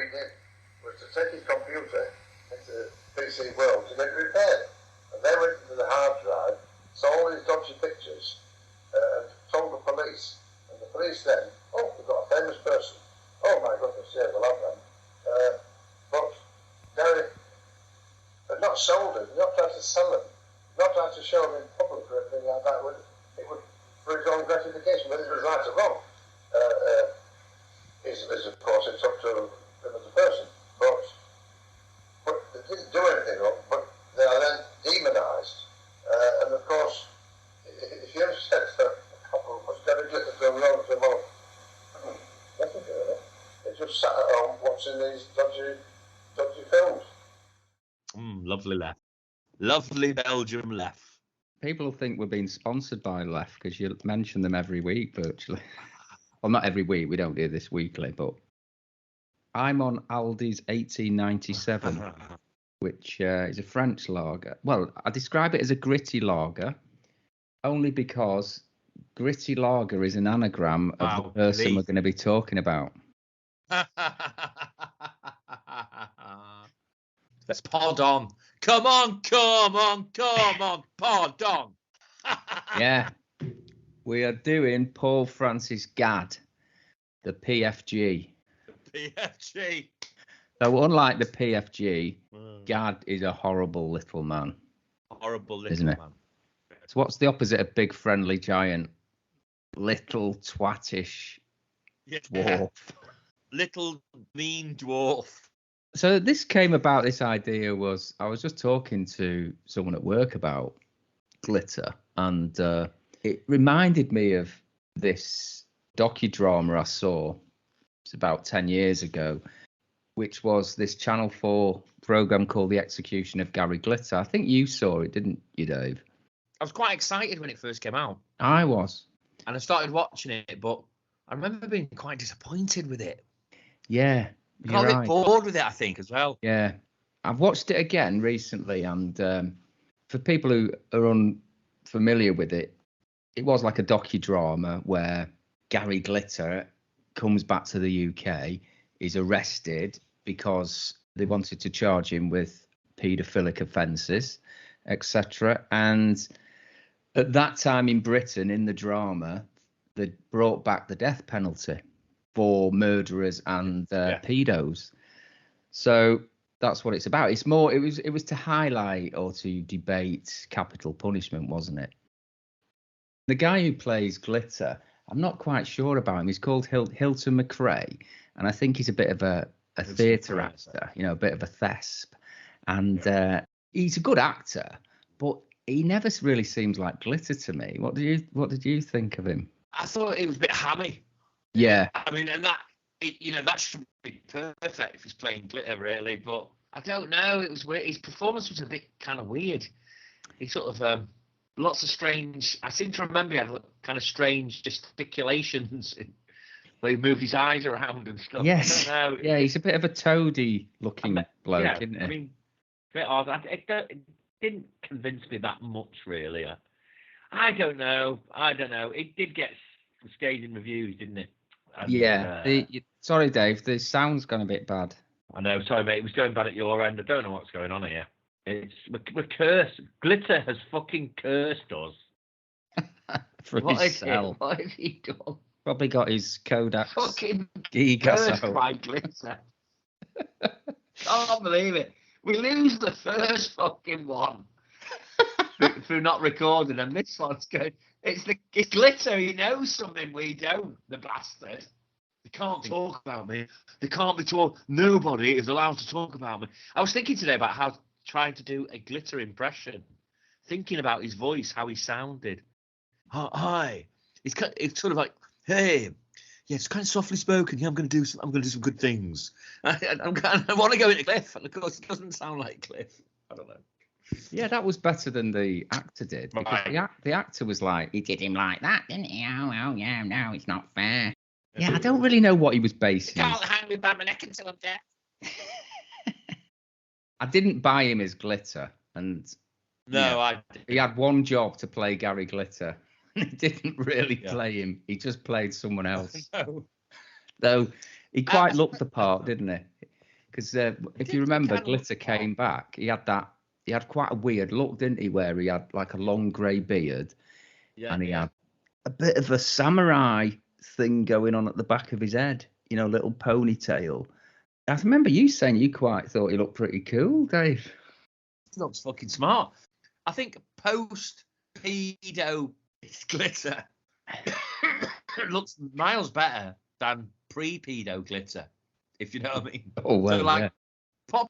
he did was to take his computer into PC World to get it repaired. And they went into the hard drive, saw all these dodgy pictures, and told the police. And the police then, oh, we've got a famous person. Oh my goodness, yeah, we'll have them. But Gary had not sold them, not tried to sell them, not tried to show them in public or anything like that. It would for his own gratification, whether it was right or wrong. Is of course it's up to him as a person. But they didn't do anything wrong, but they are then demonised. And of course, if you ever said that a couple was Gary Glitter to a road to more, nothing doing it. They just sat at home watching these dodgy films. Lovely left. Lovely Belgium left. People think we're being sponsored by Left because you mention them every week virtually. Well, not every week. We don't do this weekly, but I'm on Aldi's 1897, which is a French lager. Well, I describe it as a gritty lager only because gritty lager is an anagram of the person we're going to be talking about. Let's pardon. Come on, pardon. Yeah, we are doing Paul Francis Gadd, the PFG. The PFG. So unlike the PFG, Gadd is a horrible little man. Horrible little isn't it? Man. So what's the opposite of big friendly giant? Little twattish dwarf. Little mean dwarf. So this came about, this idea was, I was just talking to someone at work about glitter, and it reminded me of this docudrama I saw, it's about 10 years ago, which was this Channel 4 programme called The Execution of Gary Glitter. I think you saw it, didn't you, Dave? I was quite excited when it first came out. I was. And I started watching it, but I remember being quite disappointed with it. Yeah. I got a bit bored with it, I think, as well. Yeah. I've watched it again recently, and for people who are unfamiliar with it, it was like a docudrama where Gary Glitter comes back to the UK, is arrested because they wanted to charge him with paedophilic offences, etc. And at that time in Britain, in the drama, they brought back the death penalty for murderers and pedos. So that's what it's about. It's more, it was to highlight or to debate capital punishment, wasn't it? The guy who plays Glitter, I'm not quite sure about him. He's called Hilton McRae, and I think he's a bit of a theatre actor, you know, a bit of a thesp. And he's a good actor, but he never really seems like Glitter to me. What did you think of him? I thought it was a bit hammy. Yeah. I mean, and that should be perfect if he's playing Glitter, really. But I don't know. It was weird. His performance was a bit kind of weird. He sort of lots of strange. I seem to remember he had kind of strange gesticulations where he moved his eyes around and stuff. Yes. I don't know. Yeah, he's a bit of a toady-looking bloke, yeah, isn't he? I mean, a bit odd. It didn't convince me that much, really. I don't know. It did get scathing reviews, didn't it? And, yeah. Sorry, Dave. The sound's gone a bit bad. I know. Sorry, mate. It was going bad at your end. I don't know what's going on here. We're cursed. Glitter has fucking cursed us. What has he done? Probably got his Kodak. Fucking cursed by Glitter. Can't believe it. We lose the first fucking one through not recording, and this one's going. It's Glitter. He knows something we don't. The bastard. They can't talk about me. They can't be talk. Nobody is allowed to talk about me. I was thinking today about how trying to do a Glitter impression, thinking about his voice, how he sounded. Hi. It's sort of like, hey. Yeah, it's kind of softly spoken. Yeah, I'm going to do some good things. I want to go into Cliff, and of course, it doesn't sound like Cliff. I don't know. Yeah, that was better than the actor did. Because the actor was like, he did him like that, didn't he? Oh, yeah, no, it's not fair. Yeah, I don't really know what he was basing. You can't hang me by my neck until I'm dead. I didn't buy him as Glitter, and he had one job to play Gary Glitter. He didn't really play him. He just played someone else. No. Though he quite looked the part, didn't he? Because if you remember, Glitter came back. He had quite a weird look, didn't he? Where he had like a long grey beard, and he had a bit of a samurai thing going on at the back of his head. You know, little ponytail. I remember you saying you quite thought he looked pretty cool, Dave. He looks fucking smart. I think post-pedo Glitter looks miles better than pre-pedo Glitter, if you know what I mean. Oh, well, so, like, yeah.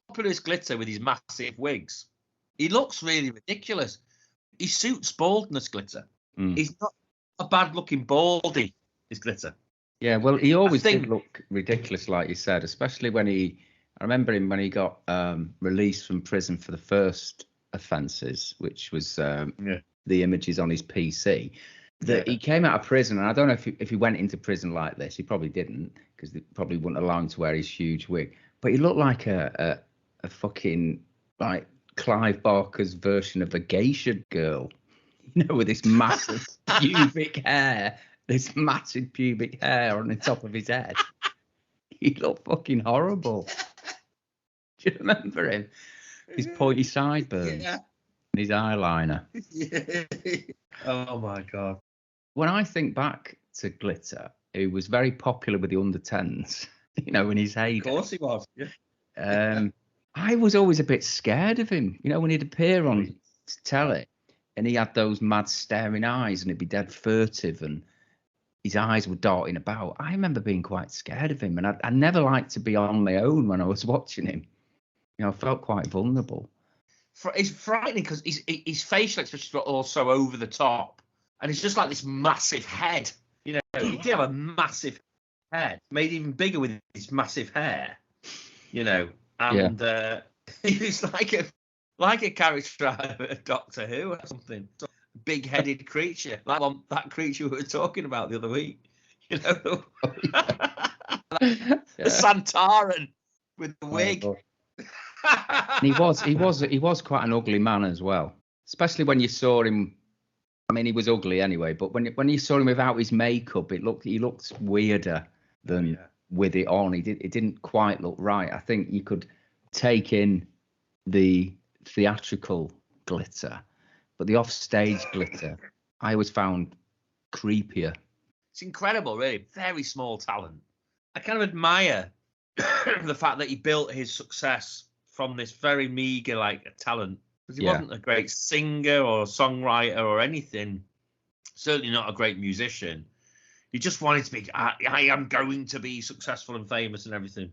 Populous Glitter with his massive wigs, he looks really ridiculous. He suits baldness, Glitter. He's not a bad-looking baldy, is Glitter. Yeah, well, he always did look ridiculous, like you said, especially when I remember him when he got released from prison for the first offences, which was the images on his PC. He came out of prison, and I don't know if he went into prison like this. He probably didn't, because they probably wouldn't allow him to wear his huge wig. But he looked like a fucking, like, Clive Barker's version of a geisha girl, you know, with this massive pubic hair. This massive pubic hair on the top of his head. He looked fucking horrible. Do you remember him? His pointy sideburns and his eyeliner. Oh, my God. When I think back to Glitter, he was very popular with the under-10s, you know, in his heyday. Of course he was, yeah. I was always a bit scared of him, you know, when he'd appear on telly and he had those mad staring eyes and he'd be dead furtive and his eyes were darting about. I remember being quite scared of him, and I never liked to be on my own when I was watching him. You know, I felt quite vulnerable. It's frightening because his facial expressions were also over the top, and it's just like this massive head. You know, he did have a massive head, made even bigger with his massive hair. You know, and he was like a character out of Doctor Who or something. Big-headed creature, like that creature we were talking about the other week, you know, the Santaran with the wig. He was quite an ugly man as well, especially when you saw him. I mean, he was ugly anyway, but when you saw him without his makeup, he looked weirder than with it on. It didn't quite look right. I think you could take in the theatrical Glitter. But the offstage Glitter, I always found creepier. It's incredible, really. Very small talent. I kind of admire the fact that he built his success from this very meager, talent. Because he wasn't a great singer or songwriter or anything. Certainly not a great musician. He just wanted to be, I am going to be successful and famous and everything.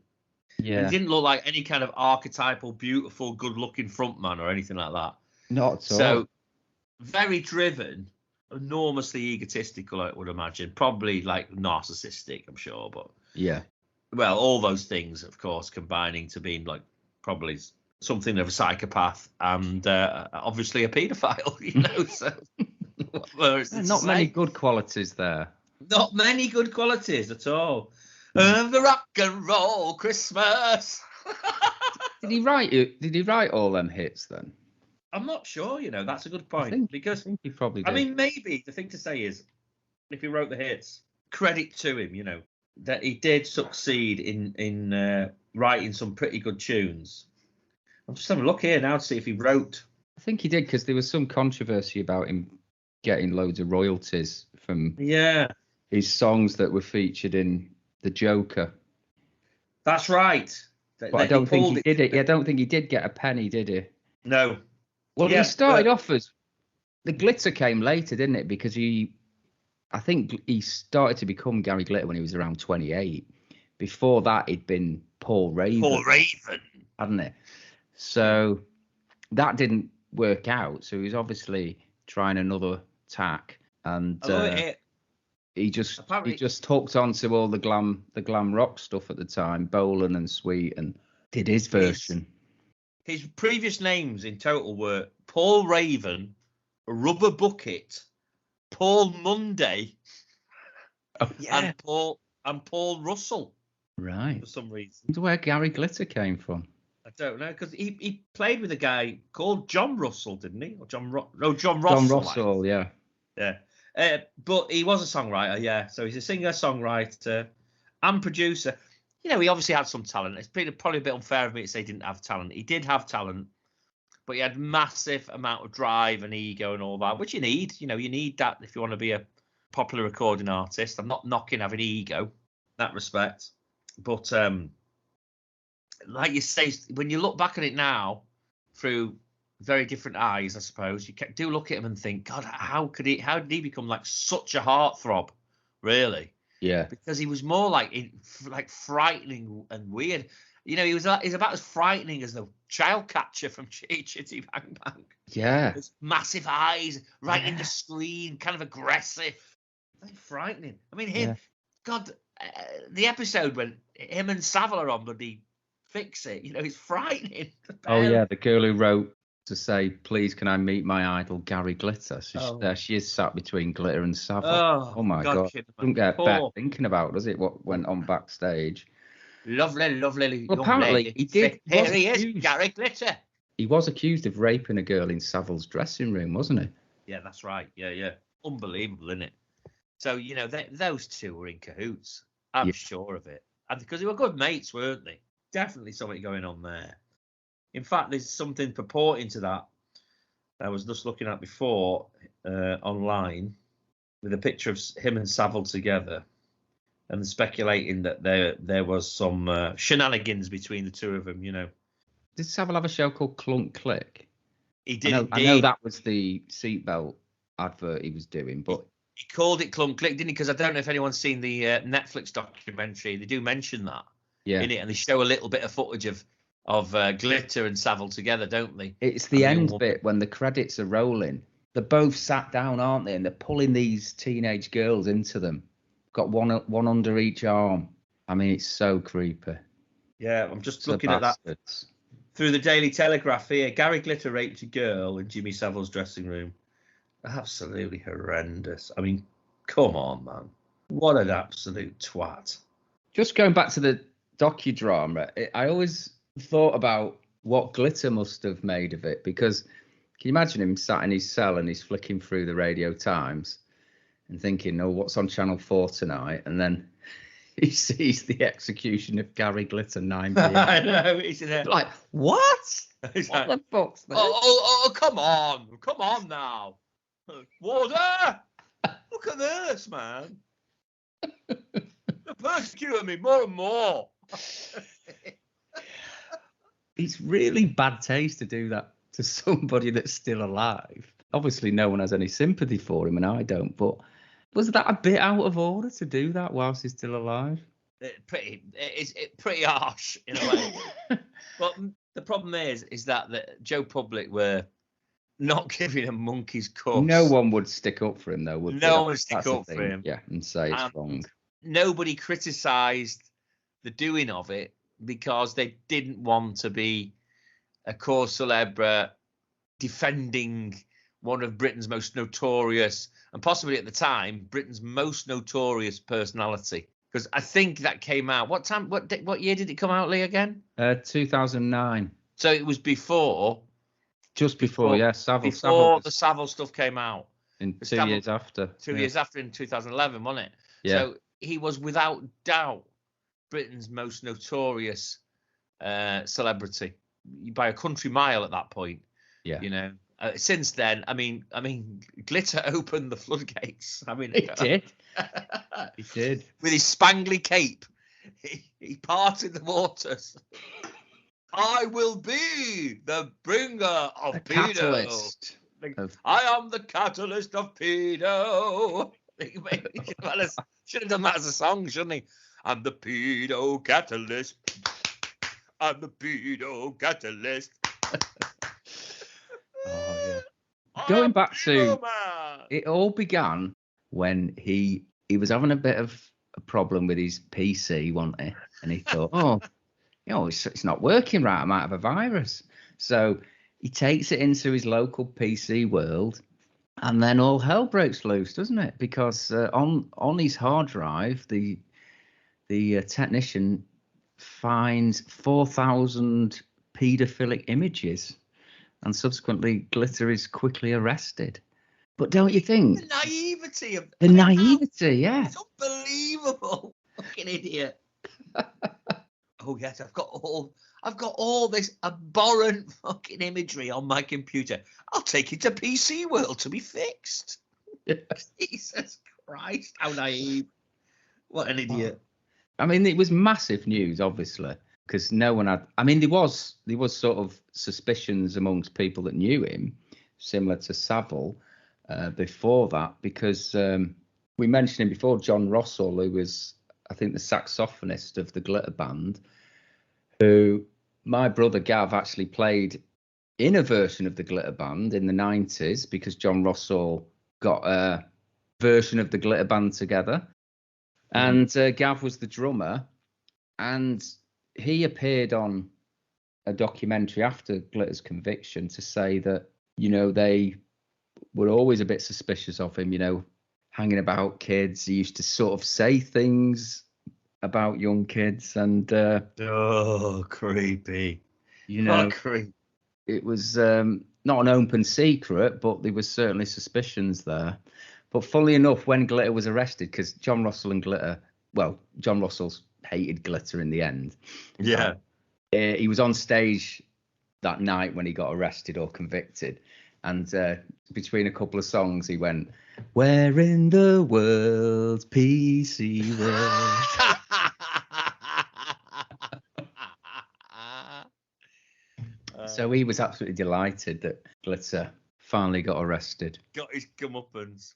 Yeah. And he didn't look like any kind of archetypal, beautiful, good-looking frontman or anything like that. Not at all. So, very driven, enormously egotistical, I would imagine. Probably narcissistic, I'm sure. But well, all those things, of course, combining to being probably something of a psychopath and obviously a paedophile. You know, so not many good qualities there. Not many good qualities at all. The rock and roll Christmas. Did he write all them hits then? I'm not sure, you know, that's a good point. I think he probably did. I mean, maybe the thing to say is, if he wrote the hits, credit to him, you know, that he did succeed in writing some pretty good tunes. I'm just having a look here now to see if he wrote. I think he did, because there was some controversy about him getting loads of royalties from his songs that were featured in The Joker. That's right. But I don't think he did it. I don't think he did get a penny, did he? No. Well, he started off as the Glitter came later, didn't it? Because I think he started to become Gary Glitter when he was around 28. Before that, he'd been Paul Raven, hadn't it? So that didn't work out. So he was obviously trying another tack, and he just hooked onto all the glam rock stuff at the time, Bolan and Sweet, and did his version. His previous names in total were Paul Raven, Rubber Bucket, Paul Monday, and Paul Russell. Right. For some reason. I wonder where Gary Glitter came from. I don't know, because he played with a guy called John Russell, didn't he? Or John Russell. John Russell, yeah. Yeah. But he was a songwriter, yeah. So he's a singer, songwriter, and producer. you know, he obviously had some talent. It's probably a bit unfair of me to say he didn't have talent. He did have talent, but he had massive amount of drive and ego and all that, which you need. You know, you need that if you want to be a popular recording artist. I'm not knocking having ego in that respect, but like you say, when you look back at it now through very different eyes, I suppose you do look at him and think, God, how did he become like such a heartthrob, really? Yeah, because he was more like frightening and weird. You know, he's about as frightening as the child catcher from Chitty Bang Bang. Yeah, His massive eyes, right in the screen, kind of aggressive, very frightening. I mean, the episode when him and Savile are on bloody Fix It, you know, he's frightening. Oh yeah, the girl who wrote to say, please can I meet my idol Gary Glitter? So she is sat between Glitter and Savile. Oh my God. Doesn't get better thinking about, does it, what went on backstage? Lovely. Well, apparently he did. Here he is, Gary Glitter. He was accused of raping a girl in Savile's dressing room, wasn't he? Yeah, that's right. Yeah. Unbelievable, isn't it? So, you know, those two were in cahoots. I'm sure of it. And because they were good mates, weren't they? Definitely something going on there. In fact, there's something purporting to that I was just looking at before online with a picture of him and Savile together, and speculating that there was some shenanigans between the two of them, you know. Did Savile have a show called Clunk Click? He did. I know that was the seatbelt advert he was doing, but he called it Clunk Click, didn't he? Because I don't know if anyone's seen the Netflix documentary. They do mention that in it, and they show a little bit of footage of Glitter and Savile together, don't they? It's the end bit when the credits are rolling. They're both sat down, aren't they? And they're pulling these teenage girls into them. Got one under each arm. I mean, it's so creepy. Yeah, I'm just looking at that through the Daily Telegraph here. Gary Glitter raped a girl in Jimmy Savile's dressing room. Absolutely horrendous. I mean, come on, man. What an absolute twat. Just going back to the docudrama, I always thought about what Glitter must have made of it, because can you imagine him sat in his cell and he's flicking through the Radio Times and thinking, oh, what's on Channel 4 tonight? And then he sees the execution of Gary Glitter 9 p.m. I know. He's like, what? What the fuck's this? Oh, come on now. Warder, look at this, man. They're persecuting me more and more. It's really bad taste to do that to somebody that's still alive. Obviously, no one has any sympathy for him, and I don't. But was that a bit out of order to do that whilst he's still alive? It's pretty harsh in a way. But the problem is that Joe Public were not giving a monkey's cuss. No one would stick up for him, though, would they? No one would stick up for him. Yeah, and say it's wrong. Nobody criticised the doing of it because they didn't want to be a cause célèbre defending one of Britain's most notorious, and possibly at the time, Britain's most notorious personality. Because I think that came out. What year did it come out, Lee, again? 2009. So it was before. Just before, yeah. Before the Savile stuff came out. In 2 years after. 2 years after, in 2011, wasn't it? Yeah. So he was without doubt Britain's most notorious celebrity by a country mile at that point. Yeah. You know. Since then, I mean, Glitter opened the floodgates. I mean, he did. He did. With his spangly cape, he parted the waters. I will be the bringer of pedo. Catalyst. I am the catalyst of pedo. Should have done that as a song, shouldn't he? I'm the pedo catalyst. I'm the pedo catalyst. Oh, yeah. Going back to it all began when he was having a bit of a problem with his PC, wasn't he? And he thought, it's not working right. I might have a virus. So he takes it into his local PC world, and then all hell breaks loose, doesn't it? Because on his hard drive, the technician finds 4,000 paedophilic images. And subsequently, Glitter is quickly arrested. But don't you think? The naivety of the naivety, yeah. It's unbelievable. Fucking idiot. Oh yes, I've got all this abhorrent fucking imagery on my computer. I'll take it to PC World to be fixed. Jesus Christ, how naive! What an idiot! I mean, it was massive news, obviously, because no one had. I mean, there was sort of suspicions amongst people that knew him, similar to Savile, before that, because we mentioned him before, John Russell, who was, I think, the saxophonist of the Glitter Band, who my brother Gav actually played in a version of the Glitter Band in the 90s, because John Russell got a version of the Glitter Band together. And Gav was the drummer, and he appeared on a documentary after Glitter's conviction to say that, you know, they were always a bit suspicious of him, you know, hanging about kids. He used to sort of say things about young kids, and oh, creepy. You know, creepy. It was not an open secret, but there was certainly suspicions there. But funnily enough, when Glitter was arrested, because John Russell and Glitter, well, John Russell's hated Glitter in the end. Yeah. He was on stage that night when he got arrested or convicted. And between a couple of songs, he went, "Where in the world's PC world?" So he was absolutely delighted that Glitter finally got arrested. Got his comeuppance.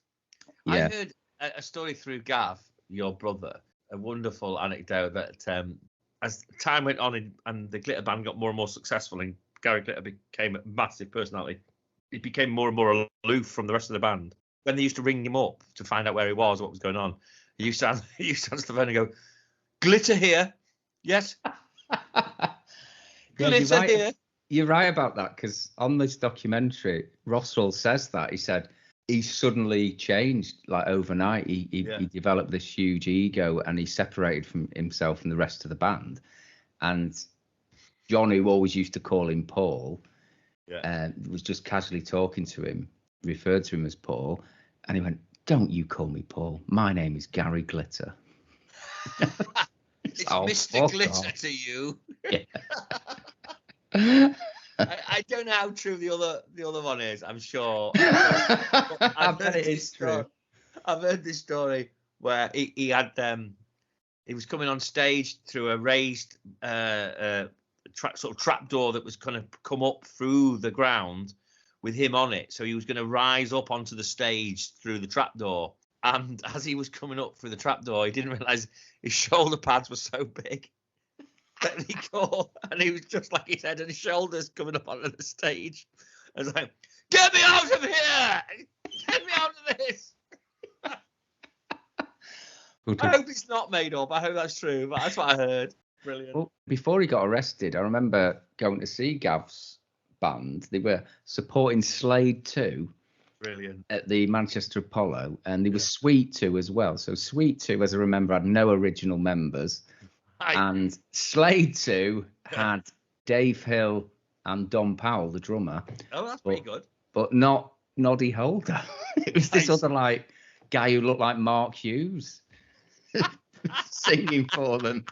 Yeah. I heard a story through Gav, your brother, a wonderful anecdote that as time went on and the Glitter Band got more and more successful and Gary Glitter became a massive personality, he became more and more aloof from the rest of the band. When they used to ring him up to find out where he was, what was going on, he used to answer the phone and go, "Glitter here. Yes." Glitter here. You're right about that, because on this documentary, Russell says that. He said he suddenly changed, like overnight. He developed this huge ego, and he separated from himself and the rest of the band. And John, who always used to call him Paul, was just casually talking to him, referred to him as Paul, and he went, "Don't you call me Paul. My name is Gary Glitter." It's Mr. Glitter to you. Yeah. I don't know how true the other one is. I'm sure. I bet it is true. I've heard this story where he had he was coming on stage through a raised sort of trapdoor that was kind of come up through the ground with him on it. So he was going to rise up onto the stage through the trapdoor. And as he was coming up through the trapdoor, he didn't realise his shoulder pads were so big that he caught, and he was just like his head and shoulders coming up onto the stage. I was like, "Get me out of here! Get me out of this!" I hope it's not made up. I hope that's true, but that's what I heard. Brilliant. Well, before he got arrested, I remember going to see Gav's band. They were supporting Slade 2. Brilliant. At the Manchester Apollo, and there was Sweet 2 as well. So Sweet 2, as I remember, had no original members. And Slade 2 had Dave Hill and Don Powell, the drummer. Oh, that's pretty good. But not Noddy Holder. It was this other like guy who looked like Mark Hughes singing for them.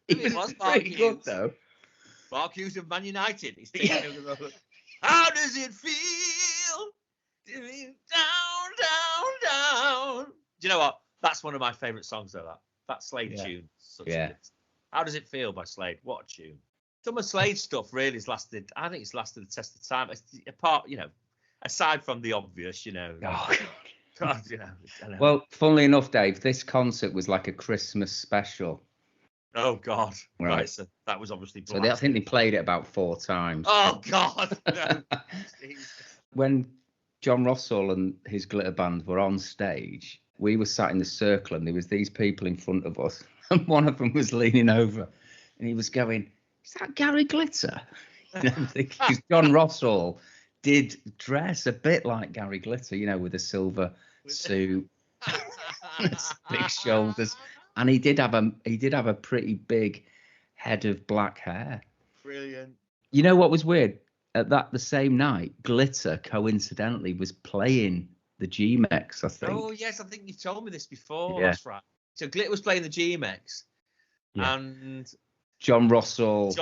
It was pretty good though. Mark Hughes of Man United. He's how does it feel? Down, down, down. Do you know what? That's one of my favourite songs, though. That Slade tune. How does it feel by Slade? What a tune! Some of Slade's stuff really has lasted. I think it's lasted the test of time. Apart, aside from the obvious, Oh, God, I know. Well, funnily enough, Dave, this concert was like a Christmas special. Oh God! Right, so that was obviously. So I think they played it about 4 times. Oh God! No. When John Russell and his Glitter Band were on stage, we were sat in the circle, and there was these people in front of us, and one of them was leaning over, and he was going, "Is that Gary Glitter?" Because John Russell did dress a bit like Gary Glitter, with a silver suit, big shoulders, and he did have a pretty big head of black hair. Brilliant. You know what was weird? At the same night, Glitter coincidentally was playing the G-Mex, I think. Oh yes, I think you told me this before. Yeah. That's right. So Glitter was playing the G-Mex, and John Russell's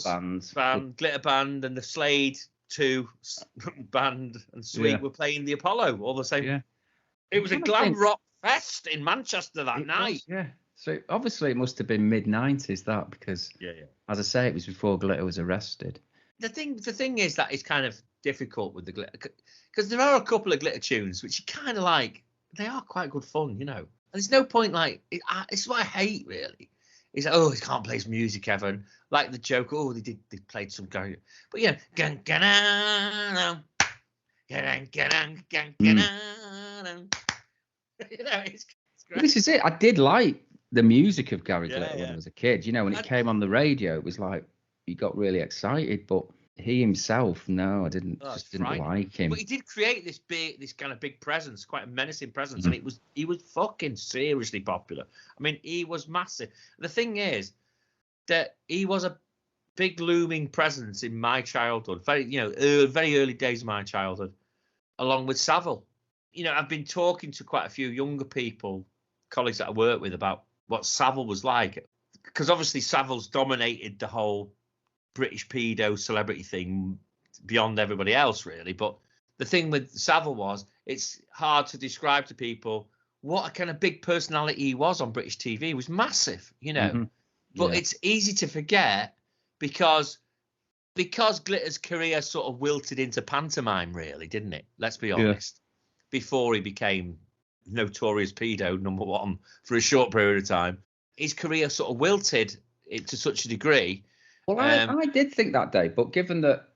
band, Glitter Band, and the Slade 2 band and Sweet were playing the Apollo all the same. Yeah. It was a glam rock fest in Manchester that night. Yeah. So obviously it must have been mid-90s that, because as I say, it was before Glitter was arrested. The thing is that it's kind of difficult with the Glitter, because there are a couple of Glitter tunes which you kind of like. They are quite good fun, you know. And there's no point it's what I hate really. It's like, oh, he can't play his music ever. And like the joke, oh, they played some guy. But yeah, you know, it's great. This is it. I did like the music of Gary Glitter when I was a kid. You know, when it came on the radio, it was like you got really excited. But he himself, no, I didn't. Just didn't like him. But he did create this kind of big presence, quite a menacing presence, and he was fucking seriously popular. I mean, he was massive. The thing is that he was a big looming presence in my childhood, very early days of my childhood, along with Savile. You know, I've been talking to quite a few younger people, colleagues that I work with, about what Savile was like, because obviously Savile's dominated the whole British pedo celebrity thing beyond everybody else, really. But the thing with Savile was, it's hard to describe to people what a kind of big personality he was on British TV. He was massive, you know. But it's easy to forget because Glitter's career sort of wilted into pantomime, really, didn't it? Let's be honest. Before he became notorious pedo #1 for a short period of time, his career sort of wilted to such a degree. Well, I did think that day, but given that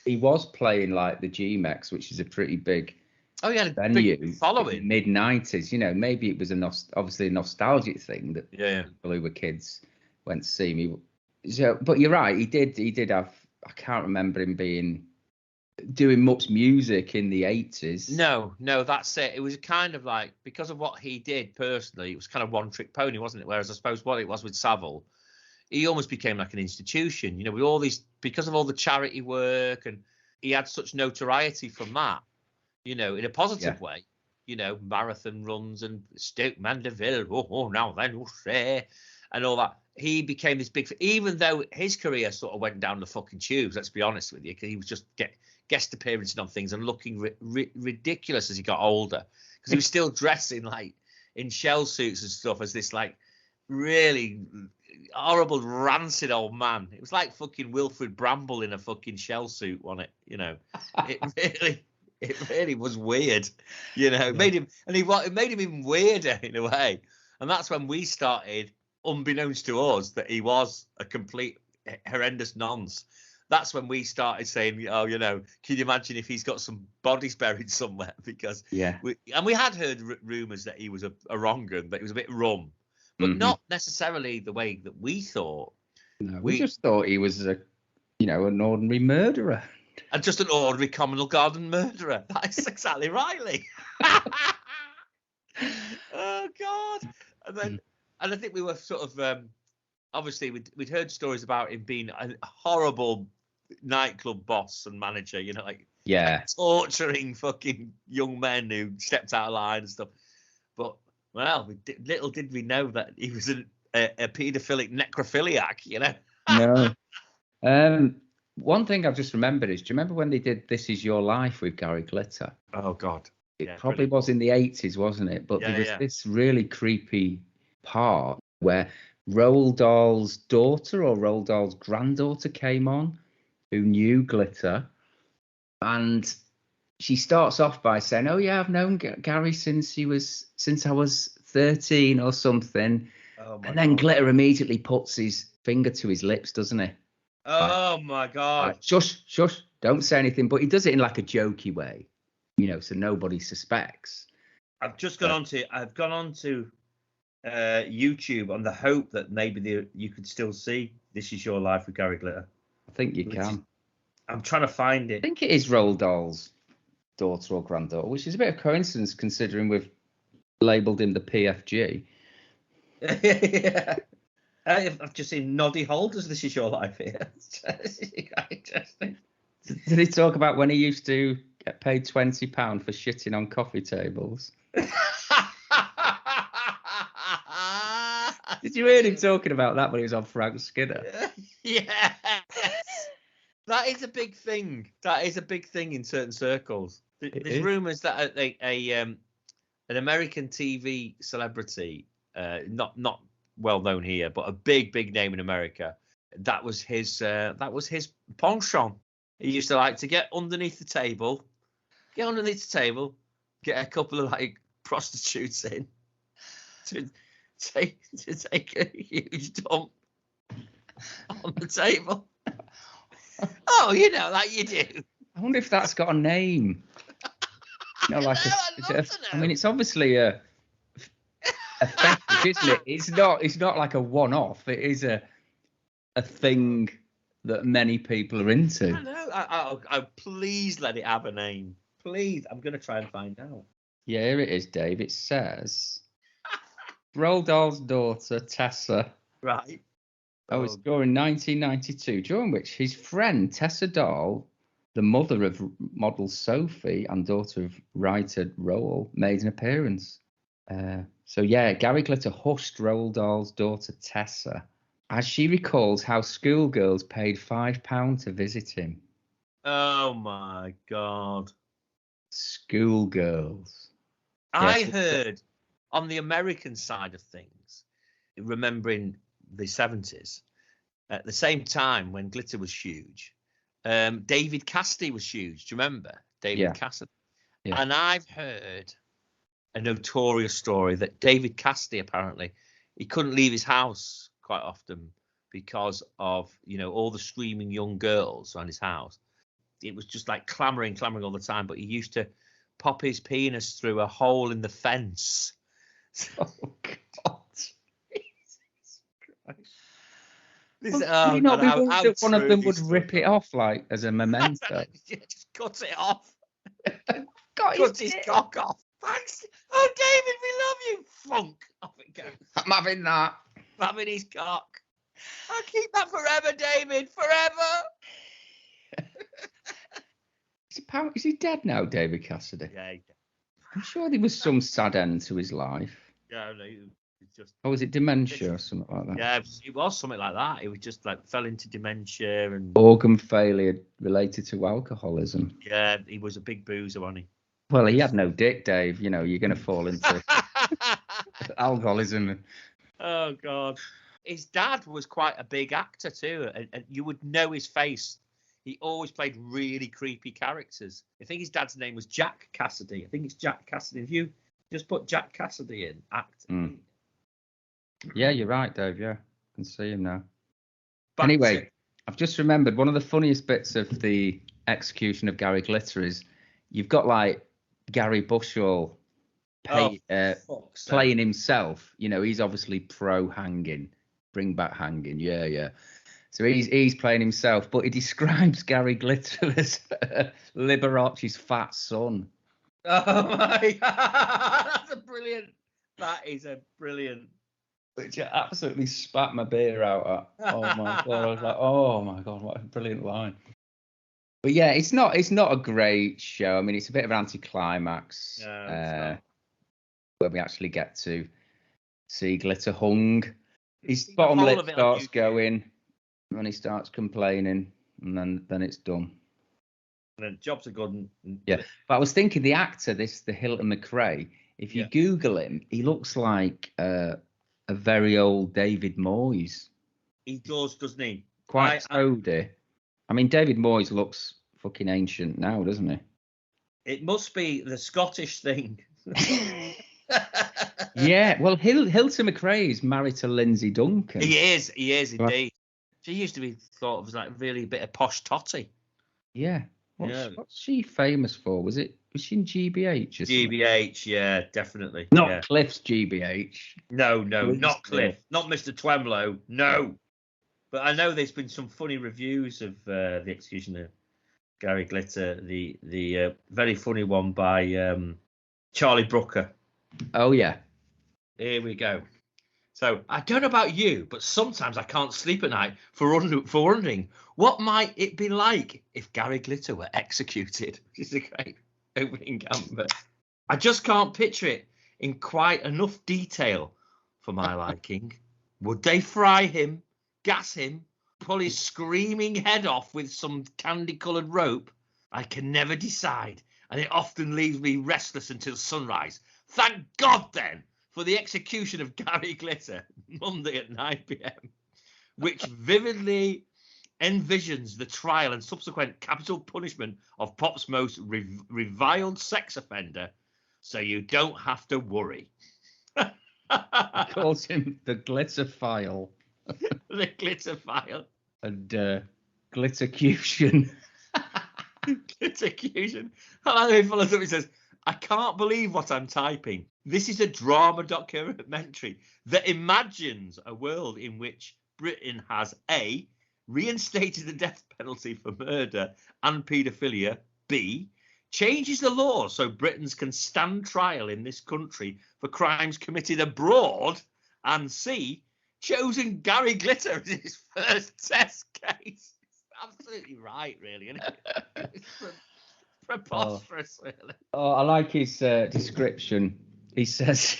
he was playing like the GMEX, which is a pretty big venue, big following, mid-90s, you know, maybe it was obviously a nostalgic thing that people who were kids went to see me. So, but you're right, he did have. I can't remember him doing much music in the 80s. No, that's it. It was kind of like, because of what he did personally, it was kind of one trick pony, wasn't it? Whereas I suppose what it was with Savile, he almost became like an institution, you know, with all these, because of all the charity work, and he had such notoriety from that, you know, in a positive way, you know, marathon runs and Stoke Mandeville, now then you'll say, and all that. He became this big, even though his career sort of went down the fucking tubes, let's be honest with you, because he was just guest appearances on things and looking ridiculous as he got older, because he was still dressing like in shell suits and stuff as this like really horrible rancid old man. It was like fucking Wilfred Bramble in a fucking shell suit, wasn't it? You know, it really was weird, you know. It made him even weirder in a way. And that's when we started, unbeknownst to us, that he was a complete horrendous nonce. That's when we started saying, oh, you know, can you imagine if he's got some bodies buried somewhere? Because we had heard rumours that he was a wrong 'un, that he was a bit rum, but not necessarily the way that we thought. No, we just thought he was an ordinary murderer. And just an ordinary communal garden murderer. That's exactly right, Lee. Oh, God. And I think we were sort of, obviously, we'd heard stories about him being a horrible nightclub boss and manager, you know, like torturing fucking young men who stepped out of line and stuff. But, well, little did we know that he was a paedophilic necrophiliac, you know. No. One thing I've just remembered is, do you remember when they did This Is Your Life with Gary Glitter? Oh, God. It probably was in the 80s, wasn't it? But there was this really creepy part where Roald Dahl's daughter or Roald Dahl's granddaughter came on, who knew Glitter, and she starts off by saying, "Oh yeah, I've known Gary since I was 13 or something." And then Glitter immediately puts his finger to his lips, doesn't he? Oh my God! Shush, don't say anything. But he does it in like a jokey way, you know, so nobody suspects. I've gone on to YouTube on the hope that maybe you could still see This Is Your Life with Gary Glitter. I think you can. I'm trying to find it. I think it is Roald Dahl's daughter or granddaughter, which is a bit of coincidence considering we've labelled him the PFG. Yeah. I've just seen Noddy Holder's This Is Your Life here. Interesting. Did he talk about when he used to get paid £20 for shitting on coffee tables? Did you hear him talking about that when he was on Frank Skinner? Yes. That is a big thing. That is a big thing in certain circles. There's rumours that an American TV celebrity, not well known here, but a big name in America, that was his penchant. He used to like to get underneath the table, get a couple of like prostitutes in to take a huge dump on the table. Oh, like you do. I wonder if that's got a name. Like I mean, it's obviously a fetish, isn't it? It's not like a one-off. It is a thing that many people are into. I know. I please let it have a name. Please, I'm going to try and find out. Yeah, here it is, Dave. It says Roald Dahl's daughter, Tessa. Right. Was born in 1992, during which his friend Tessa Dahl, the mother of model Sophie and daughter of writer Roald, made an appearance. So yeah, Gary Glitter hushed Roald Dahl's daughter Tessa, as she recalls how schoolgirls paid £5 to visit him. Oh my God. Schoolgirls. I heard on the American side of things, remembering the 70s, at the same time when Glitter was huge, David Cassidy was huge. Do you remember David Cassidy? Yeah. And I've heard a notorious story that David Cassidy, apparently, he couldn't leave his house quite often because of, all the screaming young girls around his house. It was just like clamoring all the time, but he used to pop his penis through a hole in the fence. Oh, God. Well, not be worried that one of them would rip it off, like, as a memento? Just cut it off. Cut his cock off. Thanks. Oh, David, we love you. Funk. Off it goes. I'm having that. I'm having his cock. I'll keep that forever, David. Forever. Is he dead now, David Cassidy? Yeah, he's dead. I'm sure there was some sad end to his life. Yeah, no, it's just. Or was it dementia or something like that? Yeah, it was something like that. It was just like fell into dementia and organ failure related to alcoholism. Yeah, he was a big boozer, wasn't he? Well, he had no dick, Dave. You're going to fall into alcoholism. Oh God, his dad was quite a big actor too, and you would know his face. He always played really creepy characters. I think his dad's name was Jack Cassidy. I think it's Jack Cassidy. If you just put Jack Cassidy in, actor. Yeah, you're right, Dave. Yeah, I can see him now. Anyway, I've just remembered one of the funniest bits of the execution of Gary Glitter is you've got like Gary Bushell playing himself. He's obviously pro hanging, bring back hanging. Yeah. So he's playing himself, but he describes Gary Glitter as Liberace's fat son. Oh my God, that is a brilliant. Which I absolutely spat my beer out at. Oh my God, I was like, oh my God, what a brilliant line. But yeah, it's not a great show. I mean, it's a bit of an anticlimax when we actually get to see Glitter hung. His bottom lip starts going, and he starts complaining, and then it's done. And then jobs are good. Yeah, but I was thinking the actor, the Hilton McRae. If you Google him, he looks like a very old David Moyes. He does, doesn't he? Quite toady. I mean, David Moyes looks fucking ancient now, doesn't he? It must be the Scottish thing. Yeah, well, Hilton McRae is married to Lindsay Duncan. He is indeed. She used to be thought of as like really a bit of posh totty. Yeah. What's she famous for? Was she in GBH? GBH, yeah, definitely. Not Cliff's GBH. No, not Cliff. Not Mr. Twemlow. No. But I know there's been some funny reviews of the execution of Gary Glitter. The very funny one by Charlie Brooker. Oh yeah. Here we go. So I don't know about you, but sometimes I can't sleep at night for wondering what might it be like if Gary Glitter were executed. Which is a great opening gambit. I just can't picture it in quite enough detail for my liking. Would they fry him, gas him, pull his screaming head off with some candy-coloured rope? I can never decide, and it often leaves me restless until sunrise. Thank God, then, for the execution of Gary Glitter, Monday at 9 p.m, which vividly envisions the trial and subsequent capital punishment of pop's most reviled sex offender, so you don't have to worry. He calls him the Glitter File. The Glitter File. And Glittercution. Glittercution. I like how he follows up. He says, I can't believe what I'm typing. This is a drama documentary that imagines a world in which Britain has A, reinstated the death penalty for murder and paedophilia, B, changes the law so Britons can stand trial in this country for crimes committed abroad, and C, chosen Gary Glitter as his first test case. It's absolutely right, really, isn't it? It's preposterous, really. Oh, I like his description. He says,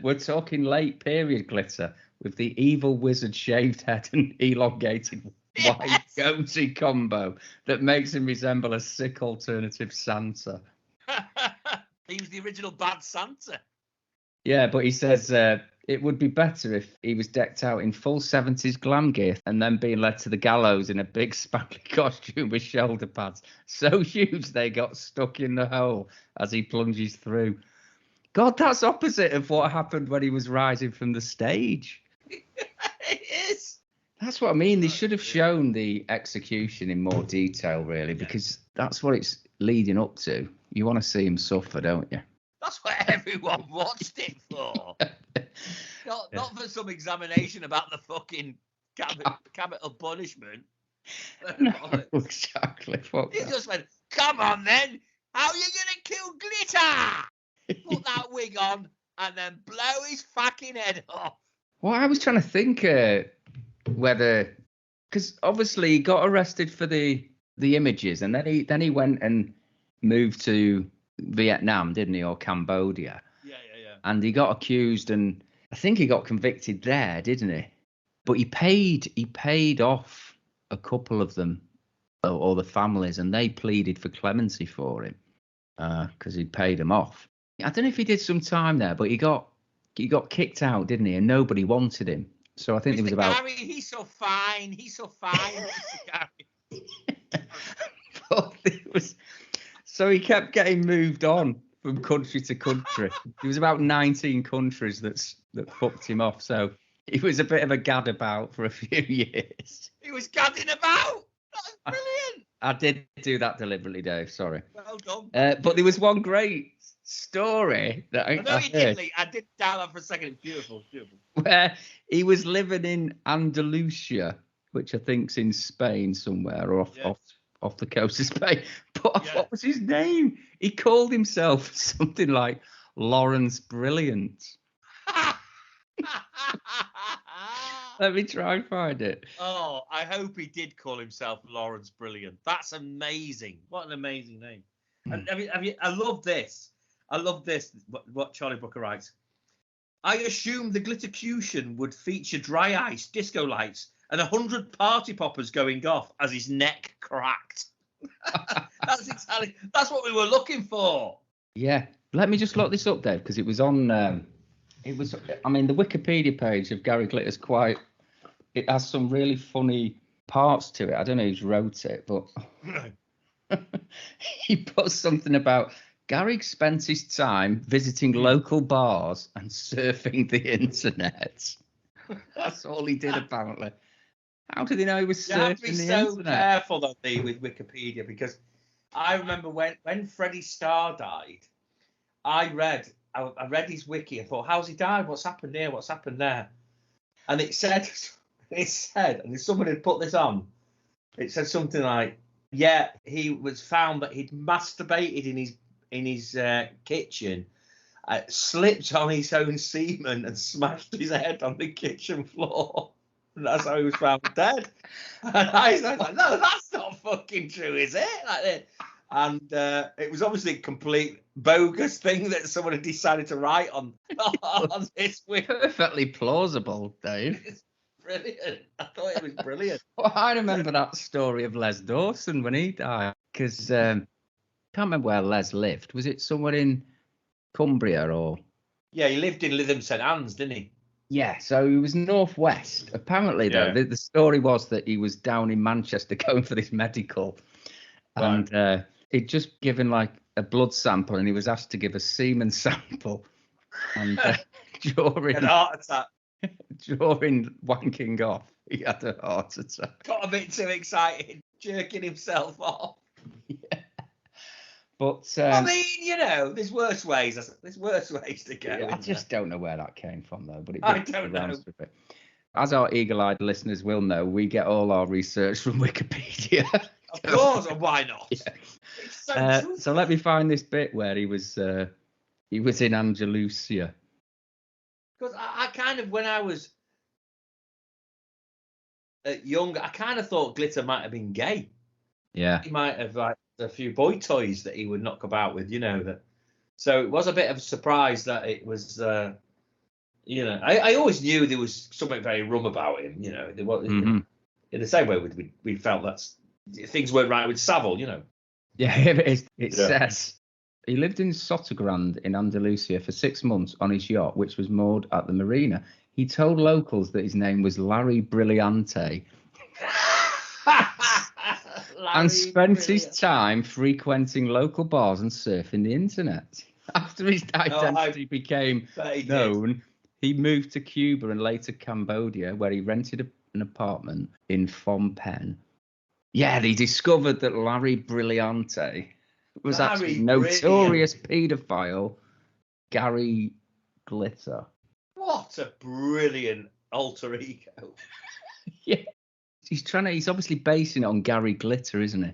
we're talking late period Glitter with the evil wizard shaved head and elongated white goatee combo that makes him resemble a sick alternative Santa. He was the original bad Santa. Yeah, but he says it would be better if he was decked out in full 70s glam gear and then being led to the gallows in a big sparkly costume with shoulder pads so huge they got stuck in the hole as he plunges through. God, that's opposite of what happened when he was rising from the stage. It is. That's what I mean. They should have shown the execution in more detail, really, because that's what it's leading up to. You want to see him suffer, don't you? That's what everyone watched it for. Not for some examination about the fucking capital punishment. No, exactly. He just went, come on then, how are you going to kill Glitter? Put that wig on and then blow his fucking head off. Well, I was trying to think whether, because obviously he got arrested for the images, and then he went and moved to Vietnam, didn't he, or Cambodia? Yeah. And he got accused, and I think he got convicted there, didn't he? But he paid off a couple of them, or the families, and they pleaded for clemency for him because he paid them off. I don't know if he did some time there, but he got kicked out, didn't he? And nobody wanted him. So I think Mr. it was about. Gary, he's so fine, Mr. Gary. But it was. So he kept getting moved on from country to country. There was about 19 countries that fucked him off. So he was a bit of a gadabout for a few years. He was gadding about. That's brilliant. I did do that deliberately, Dave. Sorry. Well done. But there was one great story that I know you heard, did, Lee. I did dial that for a second. It's beautiful. where he was living in Andalusia, which I think's in Spain somewhere, or off the coast of Spain. But what was his name? He called himself something like Lawrence Brilliant. Let me try and find it. Oh, I hope he did call himself Lawrence Brilliant. That's amazing. What an amazing name. And I love this. What Charlie Brooker writes. I assumed the Glittercution would feature dry ice, disco lights, and 100 party poppers going off as his neck cracked. That's what we were looking for. Yeah. Let me just look this up, Dave, because it was on. The Wikipedia page of Gary Glitter's it has some really funny parts to it. I don't know who's wrote it, but he put something about Gary spent his time visiting local bars and surfing the internet. That's all he did, apparently. How did he know he was surfing the internet? You have to be so careful, though, with Wikipedia, because I remember when Freddie Starr died, I read his wiki and thought, how's he died? What's happened here? What's happened there? And it said, and if someone had put this on, it said something like, he was found that he'd masturbated in his kitchen, slipped on his own semen and smashed his head on the kitchen floor. And that's how he was found dead. And I was like, no, that's not fucking true, is it? And it was obviously a complete bogus thing that someone had decided to write on this week. Perfectly plausible, Dave. It's brilliant. I thought it was brilliant. Well, I remember that story of Les Dawson when he died, because can't remember where Les lived. Was it somewhere in Cumbria or? Yeah, he lived in Lytham St Anne's, didn't he? Yeah, so he was northwest. Apparently, though, the story was that he was down in Manchester going for this medical, and he'd just given like a blood sample, and he was asked to give a semen sample, and during An heart attack. during wanking off, he had a heart attack. Got a bit too excited, jerking himself off. Yeah. But I mean, you know, there's worse ways. There's worse ways to go. I just don't know where that came from, though. But I don't know. As our eagle-eyed listeners will know, we get all our research from Wikipedia. Of course, and why not? Yeah. It's so true. So let me find this bit where he was in Andalusia. Because I kind of, when I was younger, I kind of thought Glitter might have been gay. Yeah. He might have like a few boy toys that he would knock about with, you know. That. So it was a bit of a surprise that it was, you know, I always knew there was something very rum about him, you know. There was, in the same way we felt that things weren't right with Savile, you know. Yeah, it says he lived in Sotogrand in Andalusia for 6 months on his yacht, which was moored at the marina. He told locals that his name was Larry Brilliante. And spent his time frequenting local bars and surfing the internet. After his identity became known, he moved to Cuba and later Cambodia, where he rented an apartment in Phnom Penh. Yeah, he discovered that Larry Brilliante was actually notorious paedophile Gary Glitter. What a brilliant alter ego. Yeah. He's obviously basing it on Gary Glitter, isn't he?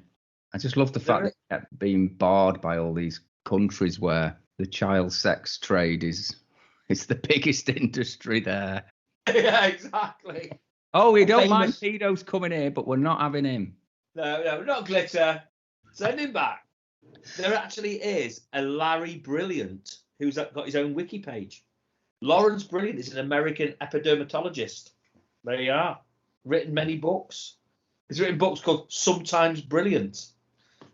I just love the fact that he kept being barred by all these countries where the child sex trade is the biggest industry there. Yeah, exactly. Oh, we don't mind pedos coming here, but we're not having him. No, not Glitter. Send him back. There actually is a Larry Brilliant who's got his own wiki page. Lawrence Brilliant is an American epidermatologist. There you are. Written many books. He's written books called Sometimes Brilliant,